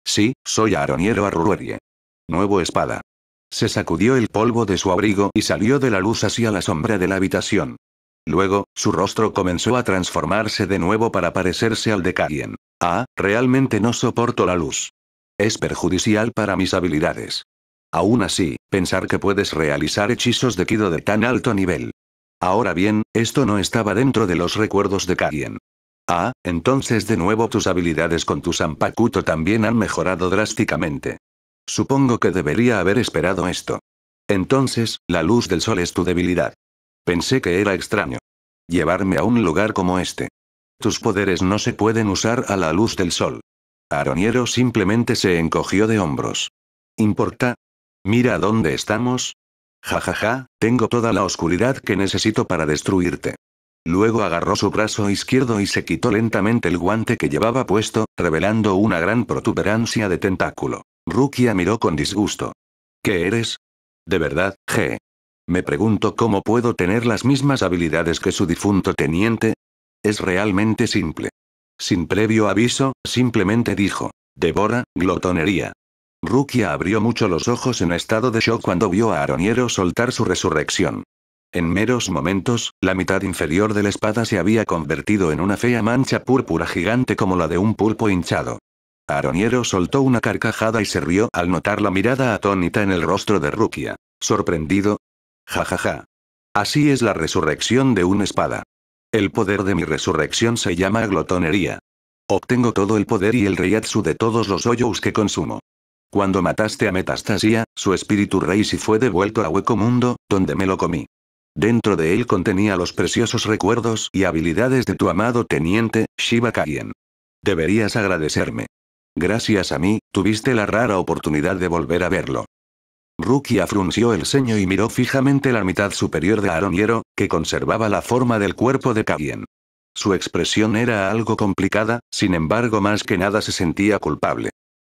Sí, soy Aroniero Arruerie. Nuevo espada. Se sacudió el polvo de su abrigo y salió de la luz hacia la sombra de la habitación. Luego, su rostro comenzó a transformarse de nuevo para parecerse al de Kagien. Ah, realmente no soporto la luz. Es perjudicial para mis habilidades. Aún así, pensar que puedes realizar hechizos de Kido de tan alto nivel. Ahora bien, esto no estaba dentro de los recuerdos de Kagien. Ah, entonces de nuevo tus habilidades con tu Zanpakuto también han mejorado drásticamente. Supongo que debería haber esperado esto. Entonces, la luz del sol es tu debilidad. Pensé que era extraño. Llevarme a un lugar como este. Tus poderes no se pueden usar a la luz del sol. Aroniero simplemente se encogió de hombros. ¿Importa? Mira a dónde estamos. Jajaja, tengo toda la oscuridad que necesito para destruirte. Luego agarró su brazo izquierdo y se quitó lentamente el guante que llevaba puesto, revelando una gran protuberancia de tentáculo. Rukia miró con disgusto. ¿Qué eres? ¿De verdad, G? Me pregunto cómo puedo tener las mismas habilidades que su difunto teniente. Es realmente simple. Sin previo aviso, simplemente dijo. Devora, glotonería. Rukia abrió mucho los ojos en estado de shock cuando vio a Aroniero soltar su resurrección. En meros momentos, la mitad inferior de la espada se había convertido en una fea mancha púrpura gigante como la de un pulpo hinchado. Aroniero soltó una carcajada y se rió al notar la mirada atónita en el rostro de Rukia. ¿Sorprendido? Jajaja. Así es la resurrección de una espada. El poder de mi resurrección se llama glotonería. Obtengo todo el poder y el reiatsu de todos los hoyos que consumo. Cuando mataste a Metastasia, su espíritu Reisi fue devuelto a Hueco Mundo, donde me lo comí. Dentro de él contenía los preciosos recuerdos y habilidades de tu amado teniente, Shiba Kaien. Deberías agradecerme. Gracias a mí, tuviste la rara oportunidad de volver a verlo. Rukia frunció el ceño y miró fijamente la mitad superior de Aroniero, que conservaba la forma del cuerpo de Kaien. Su expresión era algo complicada, sin embargo más que nada se sentía culpable.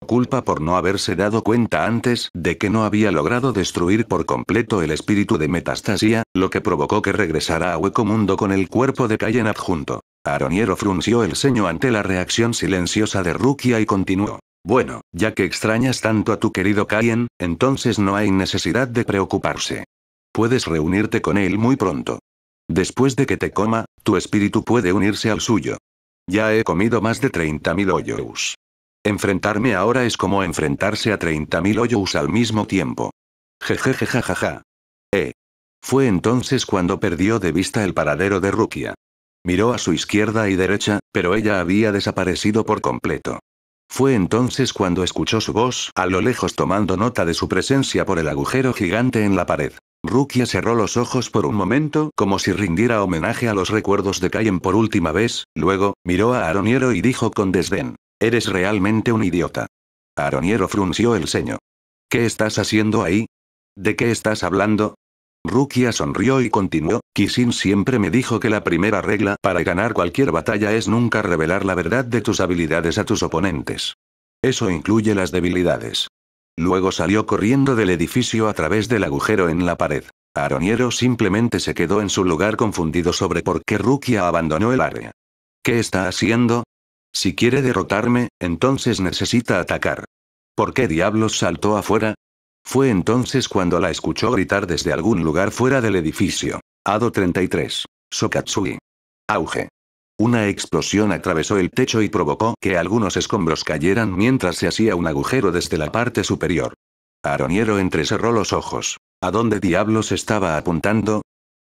Culpa por no haberse dado cuenta antes de que no había logrado destruir por completo el espíritu de Metastasia, lo que provocó que regresara a Hueco Mundo con el cuerpo de Kaien adjunto. Aroniero frunció el ceño ante la reacción silenciosa de Rukia y continuó. Bueno, ya que extrañas tanto a tu querido Kaien, entonces no hay necesidad de preocuparse. Puedes reunirte con él muy pronto. Después de que te coma, tu espíritu puede unirse al suyo. Ya he comido más de 30.000 hoyos. Enfrentarme ahora es como enfrentarse a 30.000 hoyos al mismo tiempo. Jejejejajaja. Fue entonces cuando perdió de vista el paradero de Rukia. Miró a su izquierda y derecha, pero ella había desaparecido por completo. Fue entonces cuando escuchó su voz a lo lejos tomando nota de su presencia por el agujero gigante en la pared. Rukia cerró los ojos por un momento como si rindiera homenaje a los recuerdos de Kaien por última vez, luego, miró a Aroniero y dijo con desdén. Eres realmente un idiota. Aroniero frunció el ceño. ¿Qué estás haciendo ahí? ¿De qué estás hablando? Rukia sonrió y continuó, Kisin siempre me dijo que la primera regla para ganar cualquier batalla es nunca revelar la verdad de tus habilidades a tus oponentes. Eso incluye las debilidades. Luego salió corriendo del edificio a través del agujero en la pared. Aroniero simplemente se quedó en su lugar confundido sobre por qué Rukia abandonó el área. ¿Qué está haciendo? Si quiere derrotarme, entonces necesita atacar. ¿Por qué diablos saltó afuera? Fue entonces cuando la escuchó gritar desde algún lugar fuera del edificio. Ado 33. Sokatsui. Auge. Una explosión atravesó el techo y provocó que algunos escombros cayeran mientras se hacía un agujero desde la parte superior. Aroniero entrecerró los ojos. ¿A dónde diablos estaba apuntando?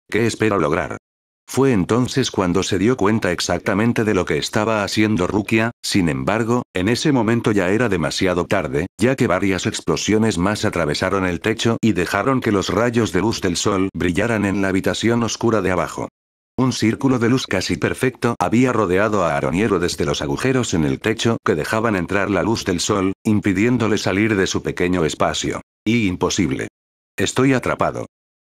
¿Qué espero lograr? Fue entonces cuando se dio cuenta exactamente de lo que estaba haciendo Rukia, sin embargo, en ese momento ya era demasiado tarde, ya que varias explosiones más atravesaron el techo y dejaron que los rayos de luz del sol brillaran en la habitación oscura de abajo. Un círculo de luz casi perfecto había rodeado a Aroniero desde los agujeros en el techo que dejaban entrar la luz del sol, impidiéndole salir de su pequeño espacio. Y imposible. Estoy atrapado.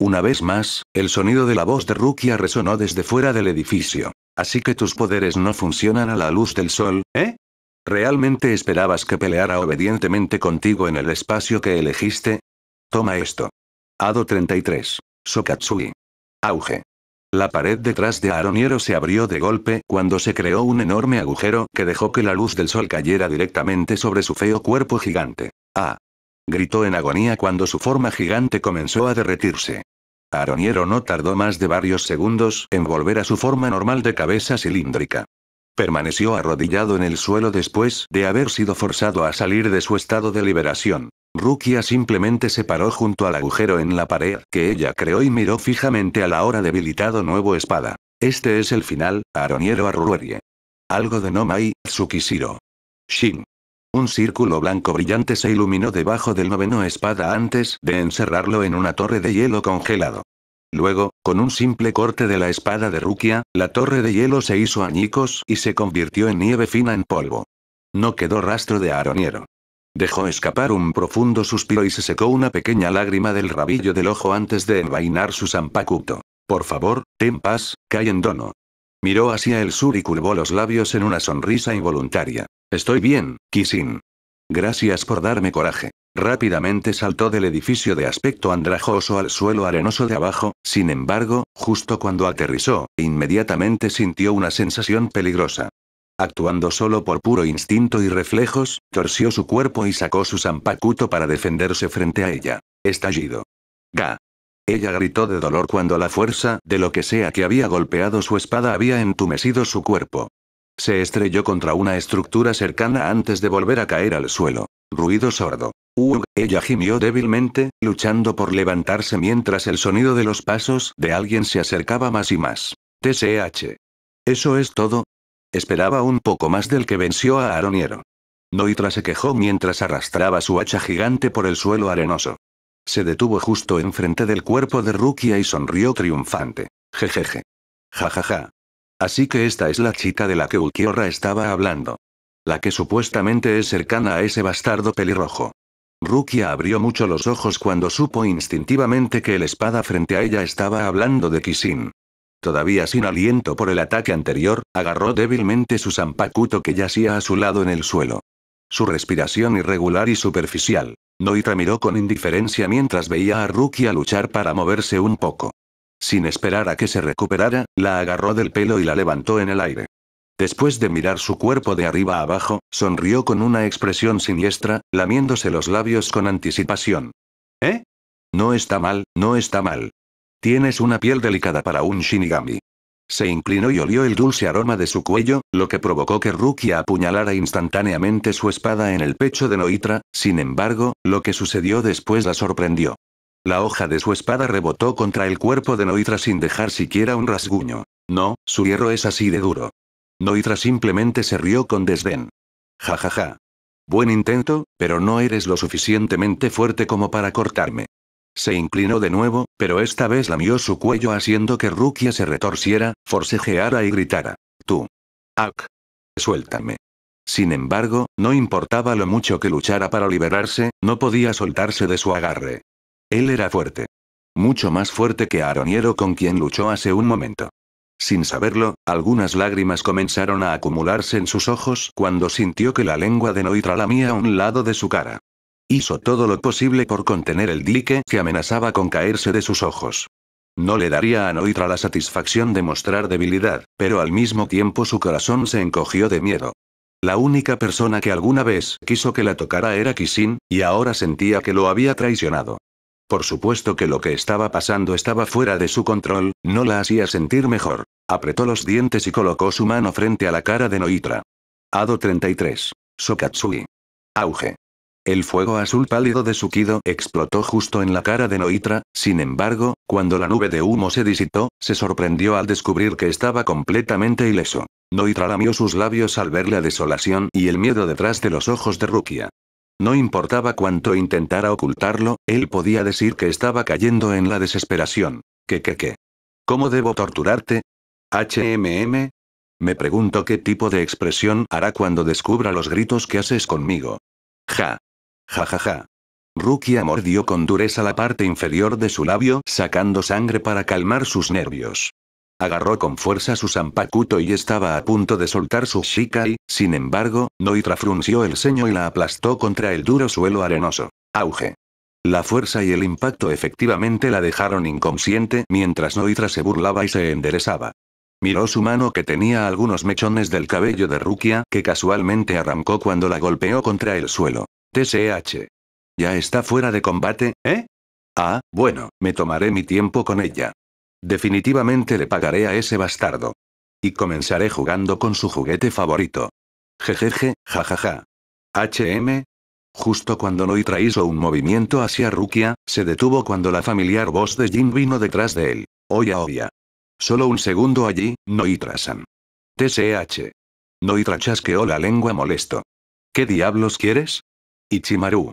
Una vez más, el sonido de la voz de Rukia resonó desde fuera del edificio. Así que tus poderes no funcionan a la luz del sol, ¿eh? ¿Realmente esperabas que peleara obedientemente contigo en el espacio que elegiste? Toma esto. Ado 33. Sokatsui. Auge. La pared detrás de Aroniero se abrió de golpe cuando se creó un enorme agujero que dejó que la luz del sol cayera directamente sobre su feo cuerpo gigante. ¡Ah! Gritó en agonía cuando su forma gigante comenzó a derretirse. Aroniero no tardó más de varios segundos en volver a su forma normal de cabeza cilíndrica. Permaneció arrodillado en el suelo después de haber sido forzado a salir de su estado de liberación. Rukia simplemente se paró junto al agujero en la pared que ella creó y miró fijamente a la ahora debilitado nuevo espada. Este es el final, Aroniero Arruerie. Algo de Nomai, Tsukishiro. Shin. Un círculo blanco brillante se iluminó debajo del noveno espada antes de encerrarlo en una torre de hielo congelado. Luego, con un simple corte de la espada de Rukia, la torre de hielo se hizo añicos y se convirtió en nieve fina en polvo. No quedó rastro de Aroniero. Dejó escapar un profundo suspiro y se secó una pequeña lágrima del rabillo del ojo antes de envainar su zanpakuto. Por favor, ten paz, Kaien Dono. Miró hacia el sur y curvó los labios en una sonrisa involuntaria. Estoy bien, Kisin. Gracias por darme coraje. Rápidamente saltó del edificio de aspecto andrajoso al suelo arenoso de abajo, sin embargo, justo cuando aterrizó, inmediatamente sintió una sensación peligrosa. Actuando solo por puro instinto y reflejos, torció su cuerpo y sacó su zanpakuto para defenderse frente a ella. Estallido. Ga. Ella gritó de dolor cuando la fuerza de lo que sea que había golpeado su espada había entumecido su cuerpo. Se estrelló contra una estructura cercana antes de volver a caer al suelo. Ruido sordo. Ella gimió débilmente, luchando por levantarse mientras el sonido de los pasos de alguien se acercaba más y más. TSH. ¿Eso es todo? Esperaba un poco más del que venció a Aroniero. Noitra se quejó mientras arrastraba su hacha gigante por el suelo arenoso. Se detuvo justo enfrente del cuerpo de Rukia y sonrió triunfante. Jejeje. Jajaja. Así que esta es la chica de la que Ulquiorra estaba hablando. La que supuestamente es cercana a ese bastardo pelirrojo. Rukia abrió mucho los ojos cuando supo instintivamente que el espada frente a ella estaba hablando de Kisin. Todavía sin aliento por el ataque anterior, agarró débilmente su zanpakuto que yacía a su lado en el suelo. Su respiración irregular y superficial. Noitra miró con indiferencia mientras veía a Rukia luchar para moverse un poco. Sin esperar a que se recuperara, la agarró del pelo y la levantó en el aire. Después de mirar su cuerpo de arriba a abajo, sonrió con una expresión siniestra, lamiéndose los labios con anticipación. ¿Eh? No está mal, no está mal. Tienes una piel delicada para un Shinigami. Se inclinó y olió el dulce aroma de su cuello, lo que provocó que Rukia apuñalara instantáneamente su espada en el pecho de Noitra. Sin embargo, lo que sucedió después la sorprendió. La hoja de su espada rebotó contra el cuerpo de Noitra sin dejar siquiera un rasguño. No, su hierro es así de duro. Noitra simplemente se rió con desdén. Jajaja. Buen intento, pero no eres lo suficientemente fuerte como para cortarme. Se inclinó de nuevo, pero esta vez lamió su cuello haciendo que Rukia se retorciera, forcejeara y gritara. Tú. ¡Ak! Suéltame. Sin embargo, no importaba lo mucho que luchara para liberarse, no podía soltarse de su agarre. Él era fuerte. Mucho más fuerte que Aroniero con quien luchó hace un momento. Sin saberlo, algunas lágrimas comenzaron a acumularse en sus ojos cuando sintió que la lengua de Noitra lamía a un lado de su cara. Hizo todo lo posible por contener el dique que amenazaba con caerse de sus ojos. No le daría a Noitra la satisfacción de mostrar debilidad, pero al mismo tiempo su corazón se encogió de miedo. La única persona que alguna vez quiso que la tocara era Kisin, y ahora sentía que lo había traicionado. Por supuesto que lo que estaba pasando estaba fuera de su control, no la hacía sentir mejor. Apretó los dientes y colocó su mano frente a la cara de Noitra. Hado 33. Sokatsui. Auge. El fuego azul pálido de su Kido explotó justo en la cara de Noitra. Sin embargo, cuando la nube de humo se disipó, se sorprendió al descubrir que estaba completamente ileso. Noitra lamió sus labios al ver la desolación y el miedo detrás de los ojos de Rukia. No importaba cuánto intentara ocultarlo, él podía decir que estaba cayendo en la desesperación. ¿Qué? ¿Cómo debo torturarte? ¿HMM? Me pregunto qué tipo de expresión hará cuando descubra los gritos que haces conmigo. Ja. Ja. Rukia mordió con dureza la parte inferior de su labio, sacando sangre para calmar sus nervios. Agarró con fuerza su zanpakuto y estaba a punto de soltar su shikai, sin embargo, Noitra frunció el ceño y la aplastó contra el duro suelo arenoso. Auge. La fuerza y el impacto efectivamente la dejaron inconsciente mientras Noitra se burlaba y se enderezaba. Miró su mano que tenía algunos mechones del cabello de Rukia que casualmente arrancó cuando la golpeó contra el suelo. TSH. ¿Ya está fuera de combate, eh? Ah, bueno, me tomaré mi tiempo con ella. Definitivamente le pagaré a ese bastardo. Y comenzaré jugando con su juguete favorito. Jejeje, jajaja. Justo cuando Noitra hizo un movimiento hacia Rukia, se detuvo cuando la familiar voz de Jin vino detrás de él. Oya. Solo un segundo allí, Noitra-san. TSH. Noitra chasqueó la lengua molesto. ¿Qué diablos quieres? Ichimaru.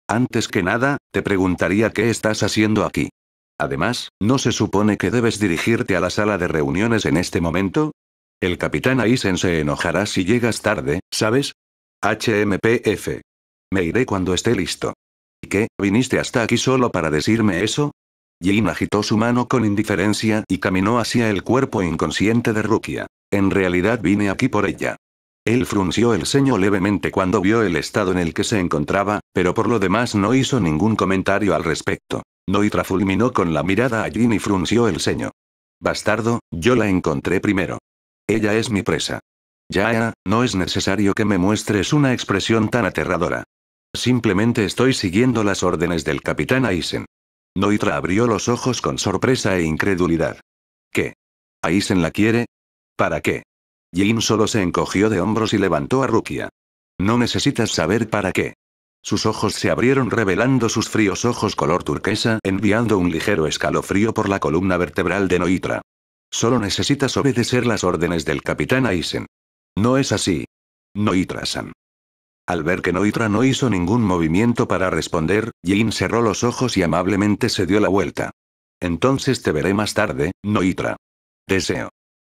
Antes que nada, te preguntaría qué estás haciendo aquí. Además, ¿no se supone que debes dirigirte a la sala de reuniones en este momento? El capitán Aizen se enojará si llegas tarde, ¿sabes? HMPF. Me iré cuando esté listo. ¿Y qué, viniste hasta aquí solo para decirme eso? Jin agitó su mano con indiferencia y caminó hacia el cuerpo inconsciente de Rukia. En realidad vine aquí por ella. Él frunció el ceño levemente cuando vio el estado en el que se encontraba, pero por lo demás no hizo ningún comentario al respecto. Noitra fulminó con la mirada a Jin y frunció el ceño. Bastardo, yo la encontré primero. Ella es mi presa. Ya, no es necesario que me muestres una expresión tan aterradora. Simplemente estoy siguiendo las órdenes del capitán Aizen. Noitra abrió los ojos con sorpresa e incredulidad. ¿Qué? ¿Aizen la quiere? ¿Para qué? Jin solo se encogió de hombros y levantó a Rukia. No necesitas saber para qué. Sus ojos se abrieron revelando sus fríos ojos color turquesa, enviando un ligero escalofrío por la columna vertebral de Noitra. Solo necesitas obedecer las órdenes del capitán Aizen. No es así. Noitra-san. Al ver que Noitra no hizo ningún movimiento para responder, Jin cerró los ojos y amablemente se dio la vuelta. Entonces te veré más tarde, Noitra. Deseo.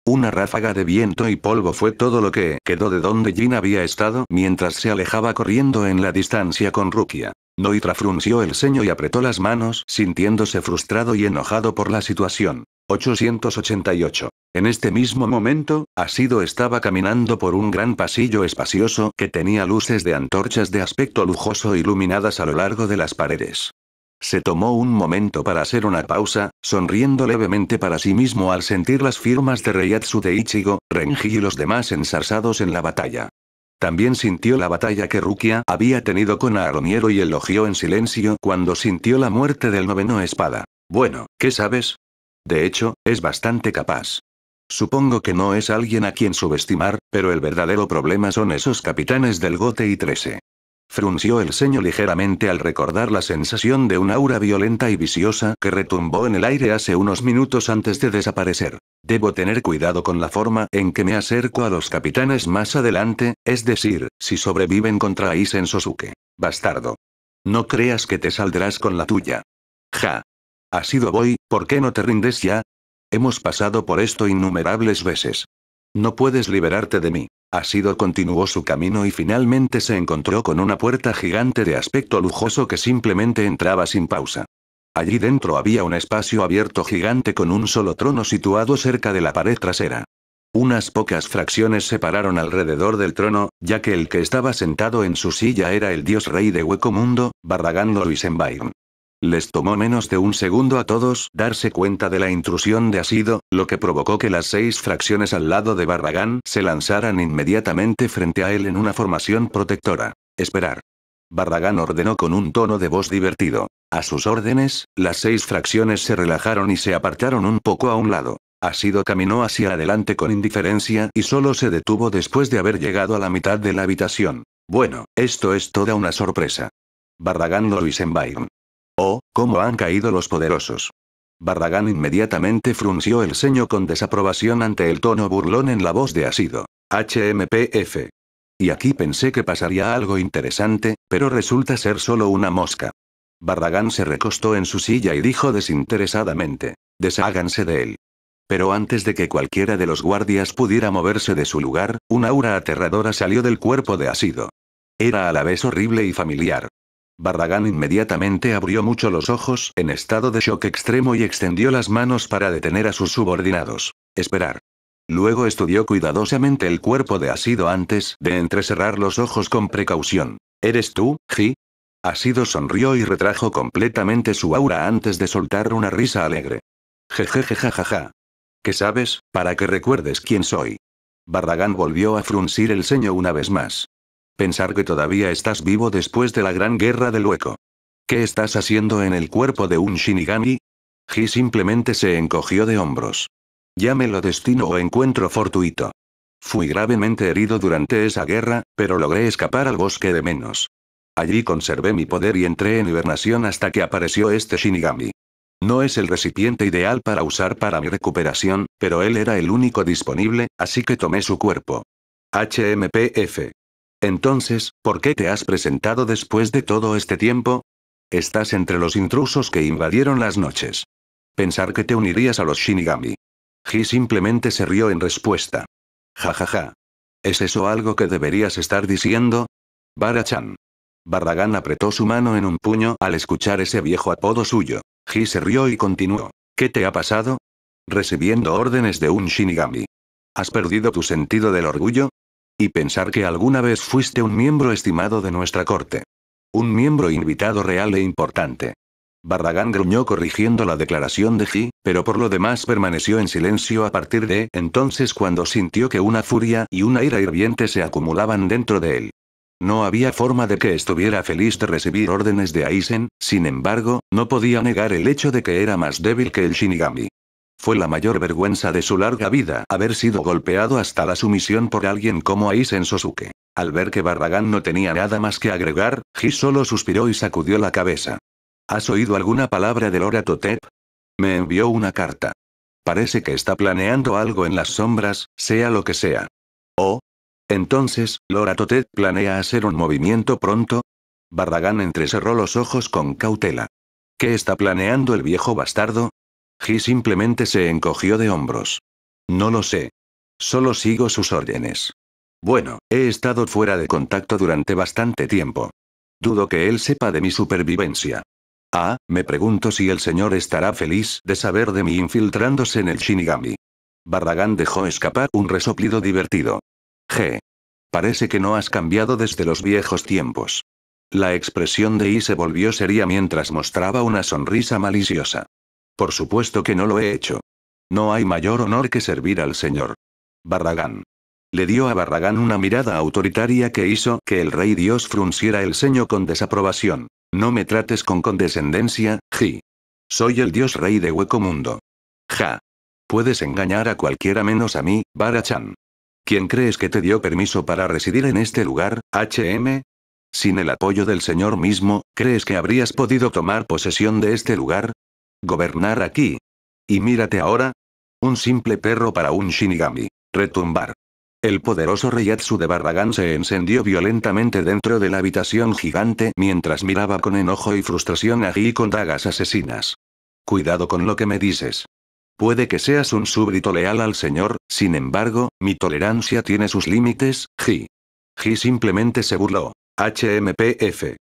Una ráfaga de viento y polvo fue todo lo que quedó de donde Jin había estado mientras se alejaba corriendo en la distancia con Rukia. Noitra frunció el ceño y apretó las manos, sintiéndose frustrado y enojado por la situación. 888. En este mismo momento, Asido estaba caminando por un gran pasillo espacioso que tenía luces de antorchas de aspecto lujoso iluminadas a lo largo de las paredes. Se tomó un momento para hacer una pausa, sonriendo levemente para sí mismo al sentir las firmas de Reiatsu de Ichigo, Renji y los demás ensarzados en la batalla. También sintió la batalla que Rukia había tenido con Aaroniero y elogió en silencio cuando sintió la muerte del noveno espada. Bueno, ¿qué sabes? De hecho, es bastante capaz. Supongo que no es alguien a quien subestimar, pero el verdadero problema son esos capitanes del Gote y 13. Frunció el ceño ligeramente al recordar la sensación de un aura violenta y viciosa que retumbó en el aire hace unos minutos antes de desaparecer. Debo tener cuidado con la forma en que me acerco a los capitanes más adelante, es decir, si sobreviven contra Aizen Sosuke. Bastardo. No creas que te saldrás con la tuya. Ja. Asido Boy, ¿por qué no te rindes ya? Hemos pasado por esto innumerables veces. No puedes liberarte de mí. Asido continuó su camino y finalmente se encontró con una puerta gigante de aspecto lujoso que simplemente entraba sin pausa. Allí dentro había un espacio abierto gigante con un solo trono situado cerca de la pared trasera. Unas pocas fracciones se pararon alrededor del trono, ya que el que estaba sentado en su silla era el dios rey de Hueco Mundo, Barragán Loisenbairn. Les tomó menos de un segundo a todos darse cuenta de la intrusión de Asido, lo que provocó que las 6 fracciones al lado de Barragán se lanzaran inmediatamente frente a él en una formación protectora. Esperar. Barragán ordenó con un tono de voz divertido. A sus órdenes, las 6 fracciones se relajaron y se apartaron un poco a un lado. Asido caminó hacia adelante con indiferencia y solo se detuvo después de haber llegado a la mitad de la habitación. Bueno, esto es toda una sorpresa. Barragán Loisenbairn. Oh, cómo han caído los poderosos. Barragán inmediatamente frunció el ceño con desaprobación ante el tono burlón en la voz de Asido. HMPF. Y aquí pensé que pasaría algo interesante, pero resulta ser solo una mosca. Barragán se recostó en su silla y dijo desinteresadamente. Desháganse de él. Pero antes de que cualquiera de los guardias pudiera moverse de su lugar, una aura aterradora salió del cuerpo de Asido. Era a la vez horrible y familiar. Barragán inmediatamente abrió mucho los ojos en estado de shock extremo y extendió las manos para detener a sus subordinados. Esperar. Luego estudió cuidadosamente el cuerpo de Asido antes de entrecerrar los ojos con precaución. ¿Eres tú, Ji? Asido sonrió y retrajo completamente su aura antes de soltar una risa alegre. Jejejejajaja. ¿Qué sabes, para que recuerdes quién soy? Barragán volvió a fruncir el ceño una vez más. Pensar que todavía estás vivo después de la gran guerra del hueco. ¿Qué estás haciendo en el cuerpo de un Shinigami? Ji simplemente se encogió de hombros. Llámelo destino o encuentro fortuito. Fui gravemente herido durante esa guerra, pero logré escapar al bosque de Menos. Allí conservé mi poder y entré en hibernación hasta que apareció este Shinigami. No es el recipiente ideal para usar para mi recuperación, pero él era el único disponible, así que tomé su cuerpo. HMPF. Entonces, ¿por qué te has presentado después de todo este tiempo? Estás entre los intrusos que invadieron las noches. Pensar que te unirías a los Shinigami. Ji simplemente se rió en respuesta. Jajaja. ¿Es eso algo que deberías estar diciendo? Bara-chan. Barragán apretó su mano en un puño al escuchar ese viejo apodo suyo. Ji se rió y continuó. ¿Qué te ha pasado? Recibiendo órdenes de un Shinigami. ¿Has perdido tu sentido del orgullo? Y pensar que alguna vez fuiste un miembro estimado de nuestra corte. Un miembro invitado real e importante. Barragán gruñó corrigiendo la declaración de Ji, pero por lo demás permaneció en silencio a partir de entonces cuando sintió que una furia y una ira hirviente se acumulaban dentro de él. No había forma de que estuviera feliz de recibir órdenes de Aizen, sin embargo, no podía negar el hecho de que era más débil que el Shinigami. Fue la mayor vergüenza de su larga vida haber sido golpeado hasta la sumisión por alguien como Aizen Sosuke. Al ver que Barragán no tenía nada más que agregar, Ji solo suspiró y sacudió la cabeza. ¿Has oído alguna palabra de Lora Totep? Me envió una carta. Parece que está planeando algo en las sombras, sea lo que sea. ¿Oh? Entonces, ¿Lora Totep planea hacer un movimiento pronto? Barragán entrecerró los ojos con cautela. ¿Qué está planeando el viejo bastardo? Ji simplemente se encogió de hombros. No lo sé. Solo sigo sus órdenes. Bueno, he estado fuera de contacto durante bastante tiempo. Dudo que él sepa de mi supervivencia. Ah, me pregunto si el señor estará feliz de saber de mí infiltrándose en el Shinigami. Barragán dejó escapar un resoplido divertido. Parece que no has cambiado desde los viejos tiempos. La expresión de I se volvió seria mientras mostraba una sonrisa maliciosa. Por supuesto que no lo he hecho. No hay mayor honor que servir al señor. Barragán. Le dio a Barragán una mirada autoritaria que hizo que el rey dios frunciera el ceño con desaprobación. No me trates con condescendencia, Ji. Soy el dios rey de Hueco Mundo. Ja. Puedes engañar a cualquiera menos a mí, Bara-chan. ¿Quién crees que te dio permiso para residir en este lugar, HM? Sin el apoyo del señor mismo, ¿crees que habrías podido tomar posesión de este lugar? Gobernar aquí. Y mírate ahora. Un simple perro para un Shinigami. Retumbar. El poderoso Reiatsu de Barragán se encendió violentamente dentro de la habitación gigante mientras miraba con enojo y frustración a Ji con dagas asesinas. Cuidado con lo que me dices. Puede que seas un súbdito leal al señor, sin embargo, mi tolerancia tiene sus límites, Ji. Ji simplemente se burló. HMPF.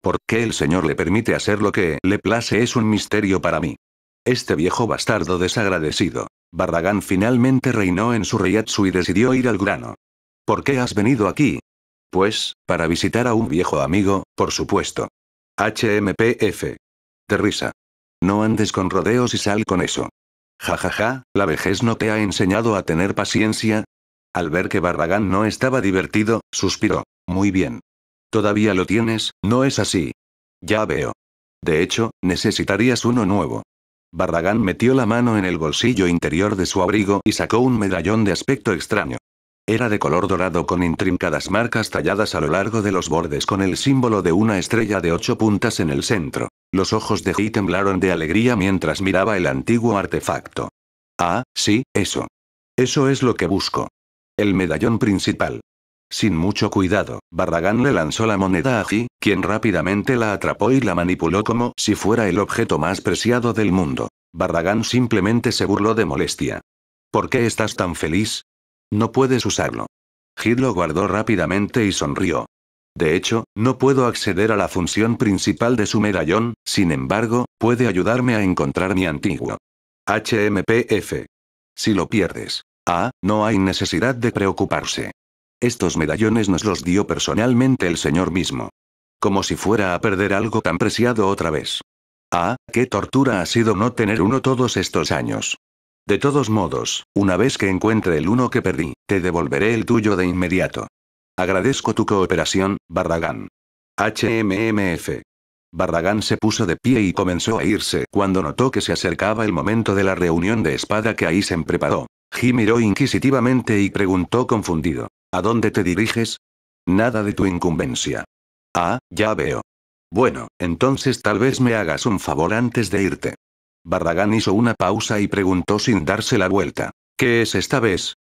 ¿Por qué el señor le permite hacer lo que le place es un misterio para mí? Este viejo bastardo desagradecido. Barragán finalmente reinó en su Reiatsu y decidió ir al grano. ¿Por qué has venido aquí? Pues, para visitar a un viejo amigo, por supuesto. HMPF. De risa. No andes con rodeos y sal con eso. Jajaja, ¿la vejez no te ha enseñado a tener paciencia? Al ver que Barragán no estaba divertido, suspiró. Muy bien. Todavía lo tienes, ¿no es así? Ya veo. De hecho, necesitarías uno nuevo. Barragán metió la mano en el bolsillo interior de su abrigo y sacó un medallón de aspecto extraño. Era de color dorado con intrincadas marcas talladas a lo largo de los bordes con el símbolo de una estrella de 8 puntas en el centro. Los ojos de Ji temblaron de alegría mientras miraba el antiguo artefacto. Ah, sí, eso. Eso es lo que busco. El medallón principal. Sin mucho cuidado, Barragán le lanzó la moneda a Ji, quien rápidamente la atrapó y la manipuló como si fuera el objeto más preciado del mundo. Barragán simplemente se burló de molestia. ¿Por qué estás tan feliz? No puedes usarlo. Ji lo guardó rápidamente y sonrió. De hecho, no puedo acceder a la función principal de su medallón, sin embargo, puede ayudarme a encontrar mi antiguo. HMPF. Si lo pierdes. No hay necesidad de preocuparse. Estos medallones nos los dio personalmente el señor mismo. Como si fuera a perder algo tan preciado otra vez. Qué tortura ha sido no tener uno todos estos años. De todos modos, una vez que encuentre el uno que perdí, te devolveré el tuyo de inmediato. Agradezco tu cooperación, Barragán. HMMF. Barragán se puso de pie y comenzó a irse cuando notó que se acercaba el momento de la reunión de espada que Aizen preparó. Ji miró inquisitivamente y preguntó confundido. ¿A dónde te diriges? Nada de tu incumbencia. Ya veo. Bueno, entonces tal vez me hagas un favor antes de irte. Barragán hizo una pausa y preguntó sin darse la vuelta. ¿Qué es esta vez?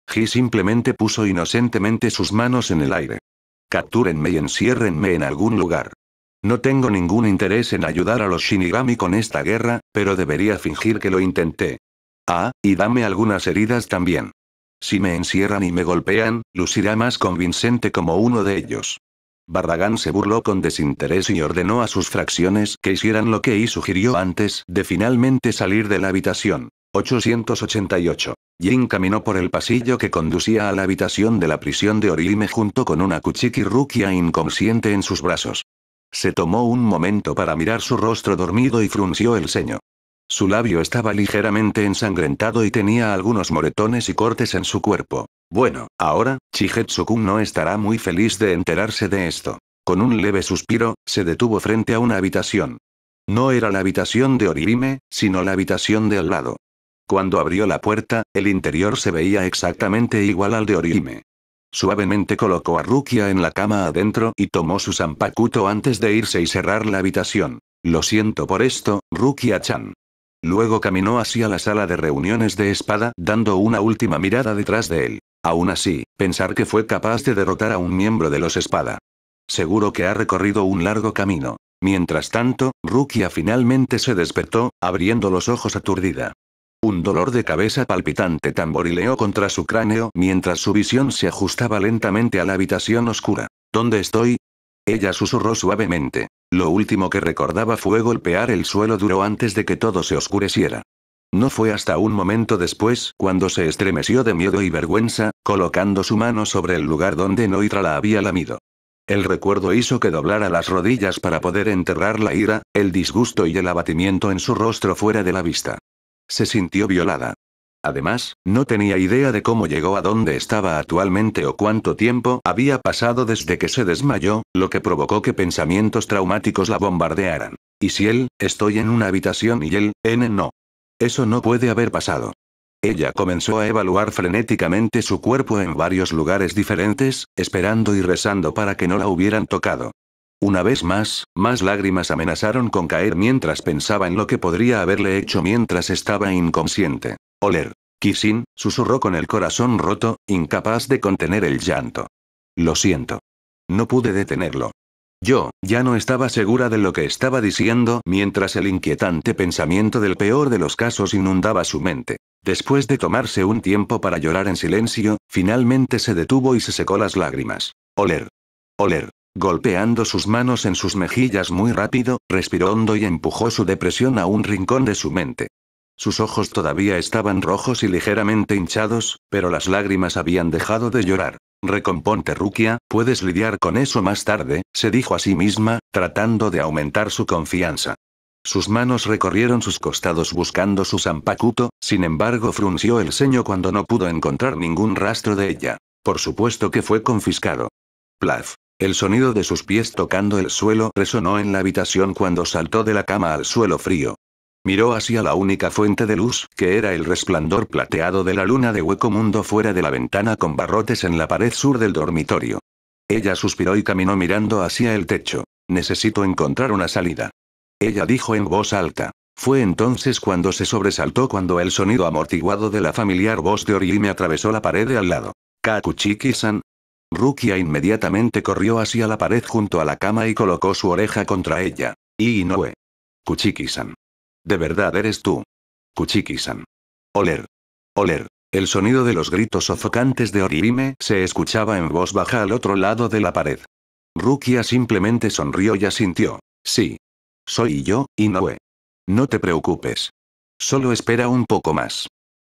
Ji simplemente puso inocentemente sus manos en el aire. Captúrenme y enciérrenme en algún lugar. No tengo ningún interés en ayudar a los Shinigami con esta guerra, pero debería fingir que lo intenté. Y dame algunas heridas también. Si me encierran y me golpean, lucirá más convincente como uno de ellos. Barragán se burló con desinterés y ordenó a sus fracciones que hicieran lo que I sugirió antes de finalmente salir de la habitación. 888. Jin caminó por el pasillo que conducía a la habitación de la prisión de Orihime junto con una Kuchiki Rukia inconsciente en sus brazos. Se tomó un momento para mirar su rostro dormido y frunció el ceño. Su labio estaba ligeramente ensangrentado y tenía algunos moretones y cortes en su cuerpo. Bueno, ahora, Chigetsu-kun no estará muy feliz de enterarse de esto. Con un leve suspiro, se detuvo frente a una habitación. No era la habitación de Orihime, sino la habitación de al lado. Cuando abrió la puerta, el interior se veía exactamente igual al de Orihime. Suavemente colocó a Rukia en la cama adentro y tomó su Zanpakuto antes de irse y cerrar la habitación. Lo siento por esto, Rukia-chan. Luego caminó hacia la sala de reuniones de espada, dando una última mirada detrás de él. Aún así, pensar que fue capaz de derrotar a un miembro de los espada. Seguro que ha recorrido un largo camino. Mientras tanto, Rukia finalmente se despertó, abriendo los ojos aturdida. Un dolor de cabeza palpitante tamborileó contra su cráneo mientras su visión se ajustaba lentamente a la habitación oscura. ¿Dónde estoy? Ella susurró suavemente. Lo último que recordaba fue golpear el suelo duro antes de que todo se oscureciera. No fue hasta un momento después cuando se estremeció de miedo y vergüenza, colocando su mano sobre el lugar donde Noitra la había lamido. El recuerdo hizo que doblara las rodillas para poder enterrar la ira, el disgusto y el abatimiento en su rostro fuera de la vista. Se sintió violada. Además, no tenía idea de cómo llegó a donde estaba actualmente o cuánto tiempo había pasado desde que se desmayó, lo que provocó que pensamientos traumáticos la bombardearan. ¿Y si estoy en una habitación y no? Eso no puede haber pasado. Ella comenzó a evaluar frenéticamente su cuerpo en varios lugares diferentes, esperando y rezando para que no la hubieran tocado. Una vez más lágrimas amenazaron con caer mientras pensaba en lo que podría haberle hecho mientras estaba inconsciente. Oler. Kishin, susurró con el corazón roto, incapaz de contener el llanto. Lo siento. No pude detenerlo. Yo, ya no estaba segura de lo que estaba diciendo mientras el inquietante pensamiento del peor de los casos inundaba su mente. Después de tomarse un tiempo para llorar en silencio, finalmente se detuvo y se secó las lágrimas. Oler. Oler. Golpeando sus manos en sus mejillas muy rápido, respiró hondo y empujó su depresión a un rincón de su mente. Sus ojos todavía estaban rojos y ligeramente hinchados, pero las lágrimas habían dejado de llorar. Recomponte Rukia, puedes lidiar con eso más tarde, se dijo a sí misma, tratando de aumentar su confianza. Sus manos recorrieron sus costados buscando su Zanpakuto, sin embargo frunció el ceño cuando no pudo encontrar ningún rastro de ella. Por supuesto que fue confiscado. Plaf. El sonido de sus pies tocando el suelo resonó en la habitación cuando saltó de la cama al suelo frío. Miró hacia la única fuente de luz, que era el resplandor plateado de la luna de hueco mundo fuera de la ventana con barrotes en la pared sur del dormitorio. Ella suspiró y caminó mirando hacia el techo. Necesito encontrar una salida. Ella dijo en voz alta. Fue entonces cuando se sobresaltó cuando el sonido amortiguado de la familiar voz de Orihime atravesó la pared de al lado. Kakuchiki-san. Rukia inmediatamente corrió hacia la pared junto a la cama y colocó su oreja contra ella. Inoue. Kuchiki-san. ¿De verdad eres tú? Kuchiki-san. Oler. Oler. El sonido de los gritos sofocantes de Orihime se escuchaba en voz baja al otro lado de la pared. Rukia simplemente sonrió y asintió. Sí. Soy yo, Inoue. No te preocupes. Solo espera un poco más.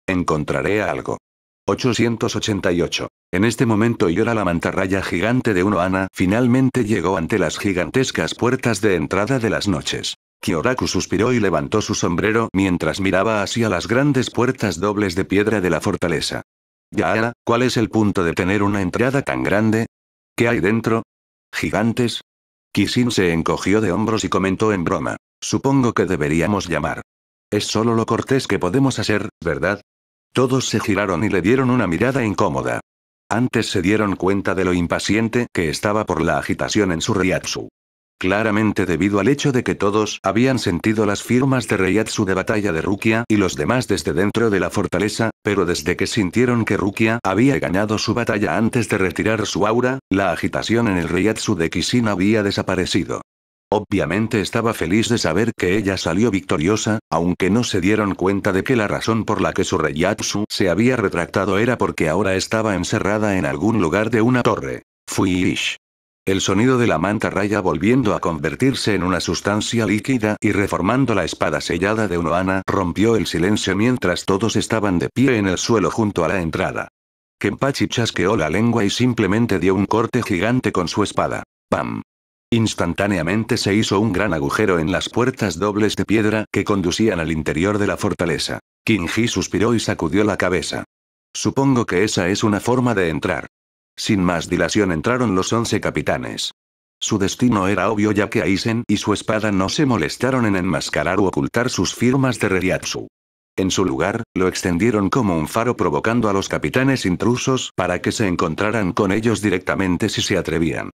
Encontraré algo. 888. En este momento Yora la mantarraya gigante de Unohana finalmente llegó ante las gigantescas puertas de entrada de las noches. Kyoraku suspiró y levantó su sombrero mientras miraba hacia las grandes puertas dobles de piedra de la fortaleza. Ya, ¿cuál es el punto de tener una entrada tan grande? ¿Qué hay dentro? ¿Gigantes? Kishin se encogió de hombros y comentó en broma. Supongo que deberíamos llamar. Es solo lo cortés que podemos hacer, ¿verdad? Todos se giraron y le dieron una mirada incómoda. Antes se dieron cuenta de lo impaciente que estaba por la agitación en su Reiatsu. Claramente debido al hecho de que todos habían sentido las firmas de Reiatsu de batalla de Rukia y los demás desde dentro de la fortaleza, pero desde que sintieron que Rukia había ganado su batalla antes de retirar su aura, la agitación en el Reiatsu de Kishin había desaparecido. Obviamente estaba feliz de saber que ella salió victoriosa, aunque no se dieron cuenta de que la razón por la que su Reiatsu se había retractado era porque ahora estaba encerrada en algún lugar de una torre. Fuiish. El sonido de la mantarraya volviendo a convertirse en una sustancia líquida y reformando la espada sellada de Unohana rompió el silencio mientras todos estaban de pie en el suelo junto a la entrada. Kenpachi chasqueó la lengua y simplemente dio un corte gigante con su espada. ¡Pam! Instantáneamente se hizo un gran agujero en las puertas dobles de piedra que conducían al interior de la fortaleza. Kinji suspiró y sacudió la cabeza. Supongo que esa es una forma de entrar. Sin más dilación entraron los 11 capitanes. Su destino era obvio ya que Aizen y su espada no se molestaron en enmascarar u ocultar sus firmas de Reiatsu. En su lugar, lo extendieron como un faro provocando a los capitanes intrusos para que se encontraran con ellos directamente si se atrevían.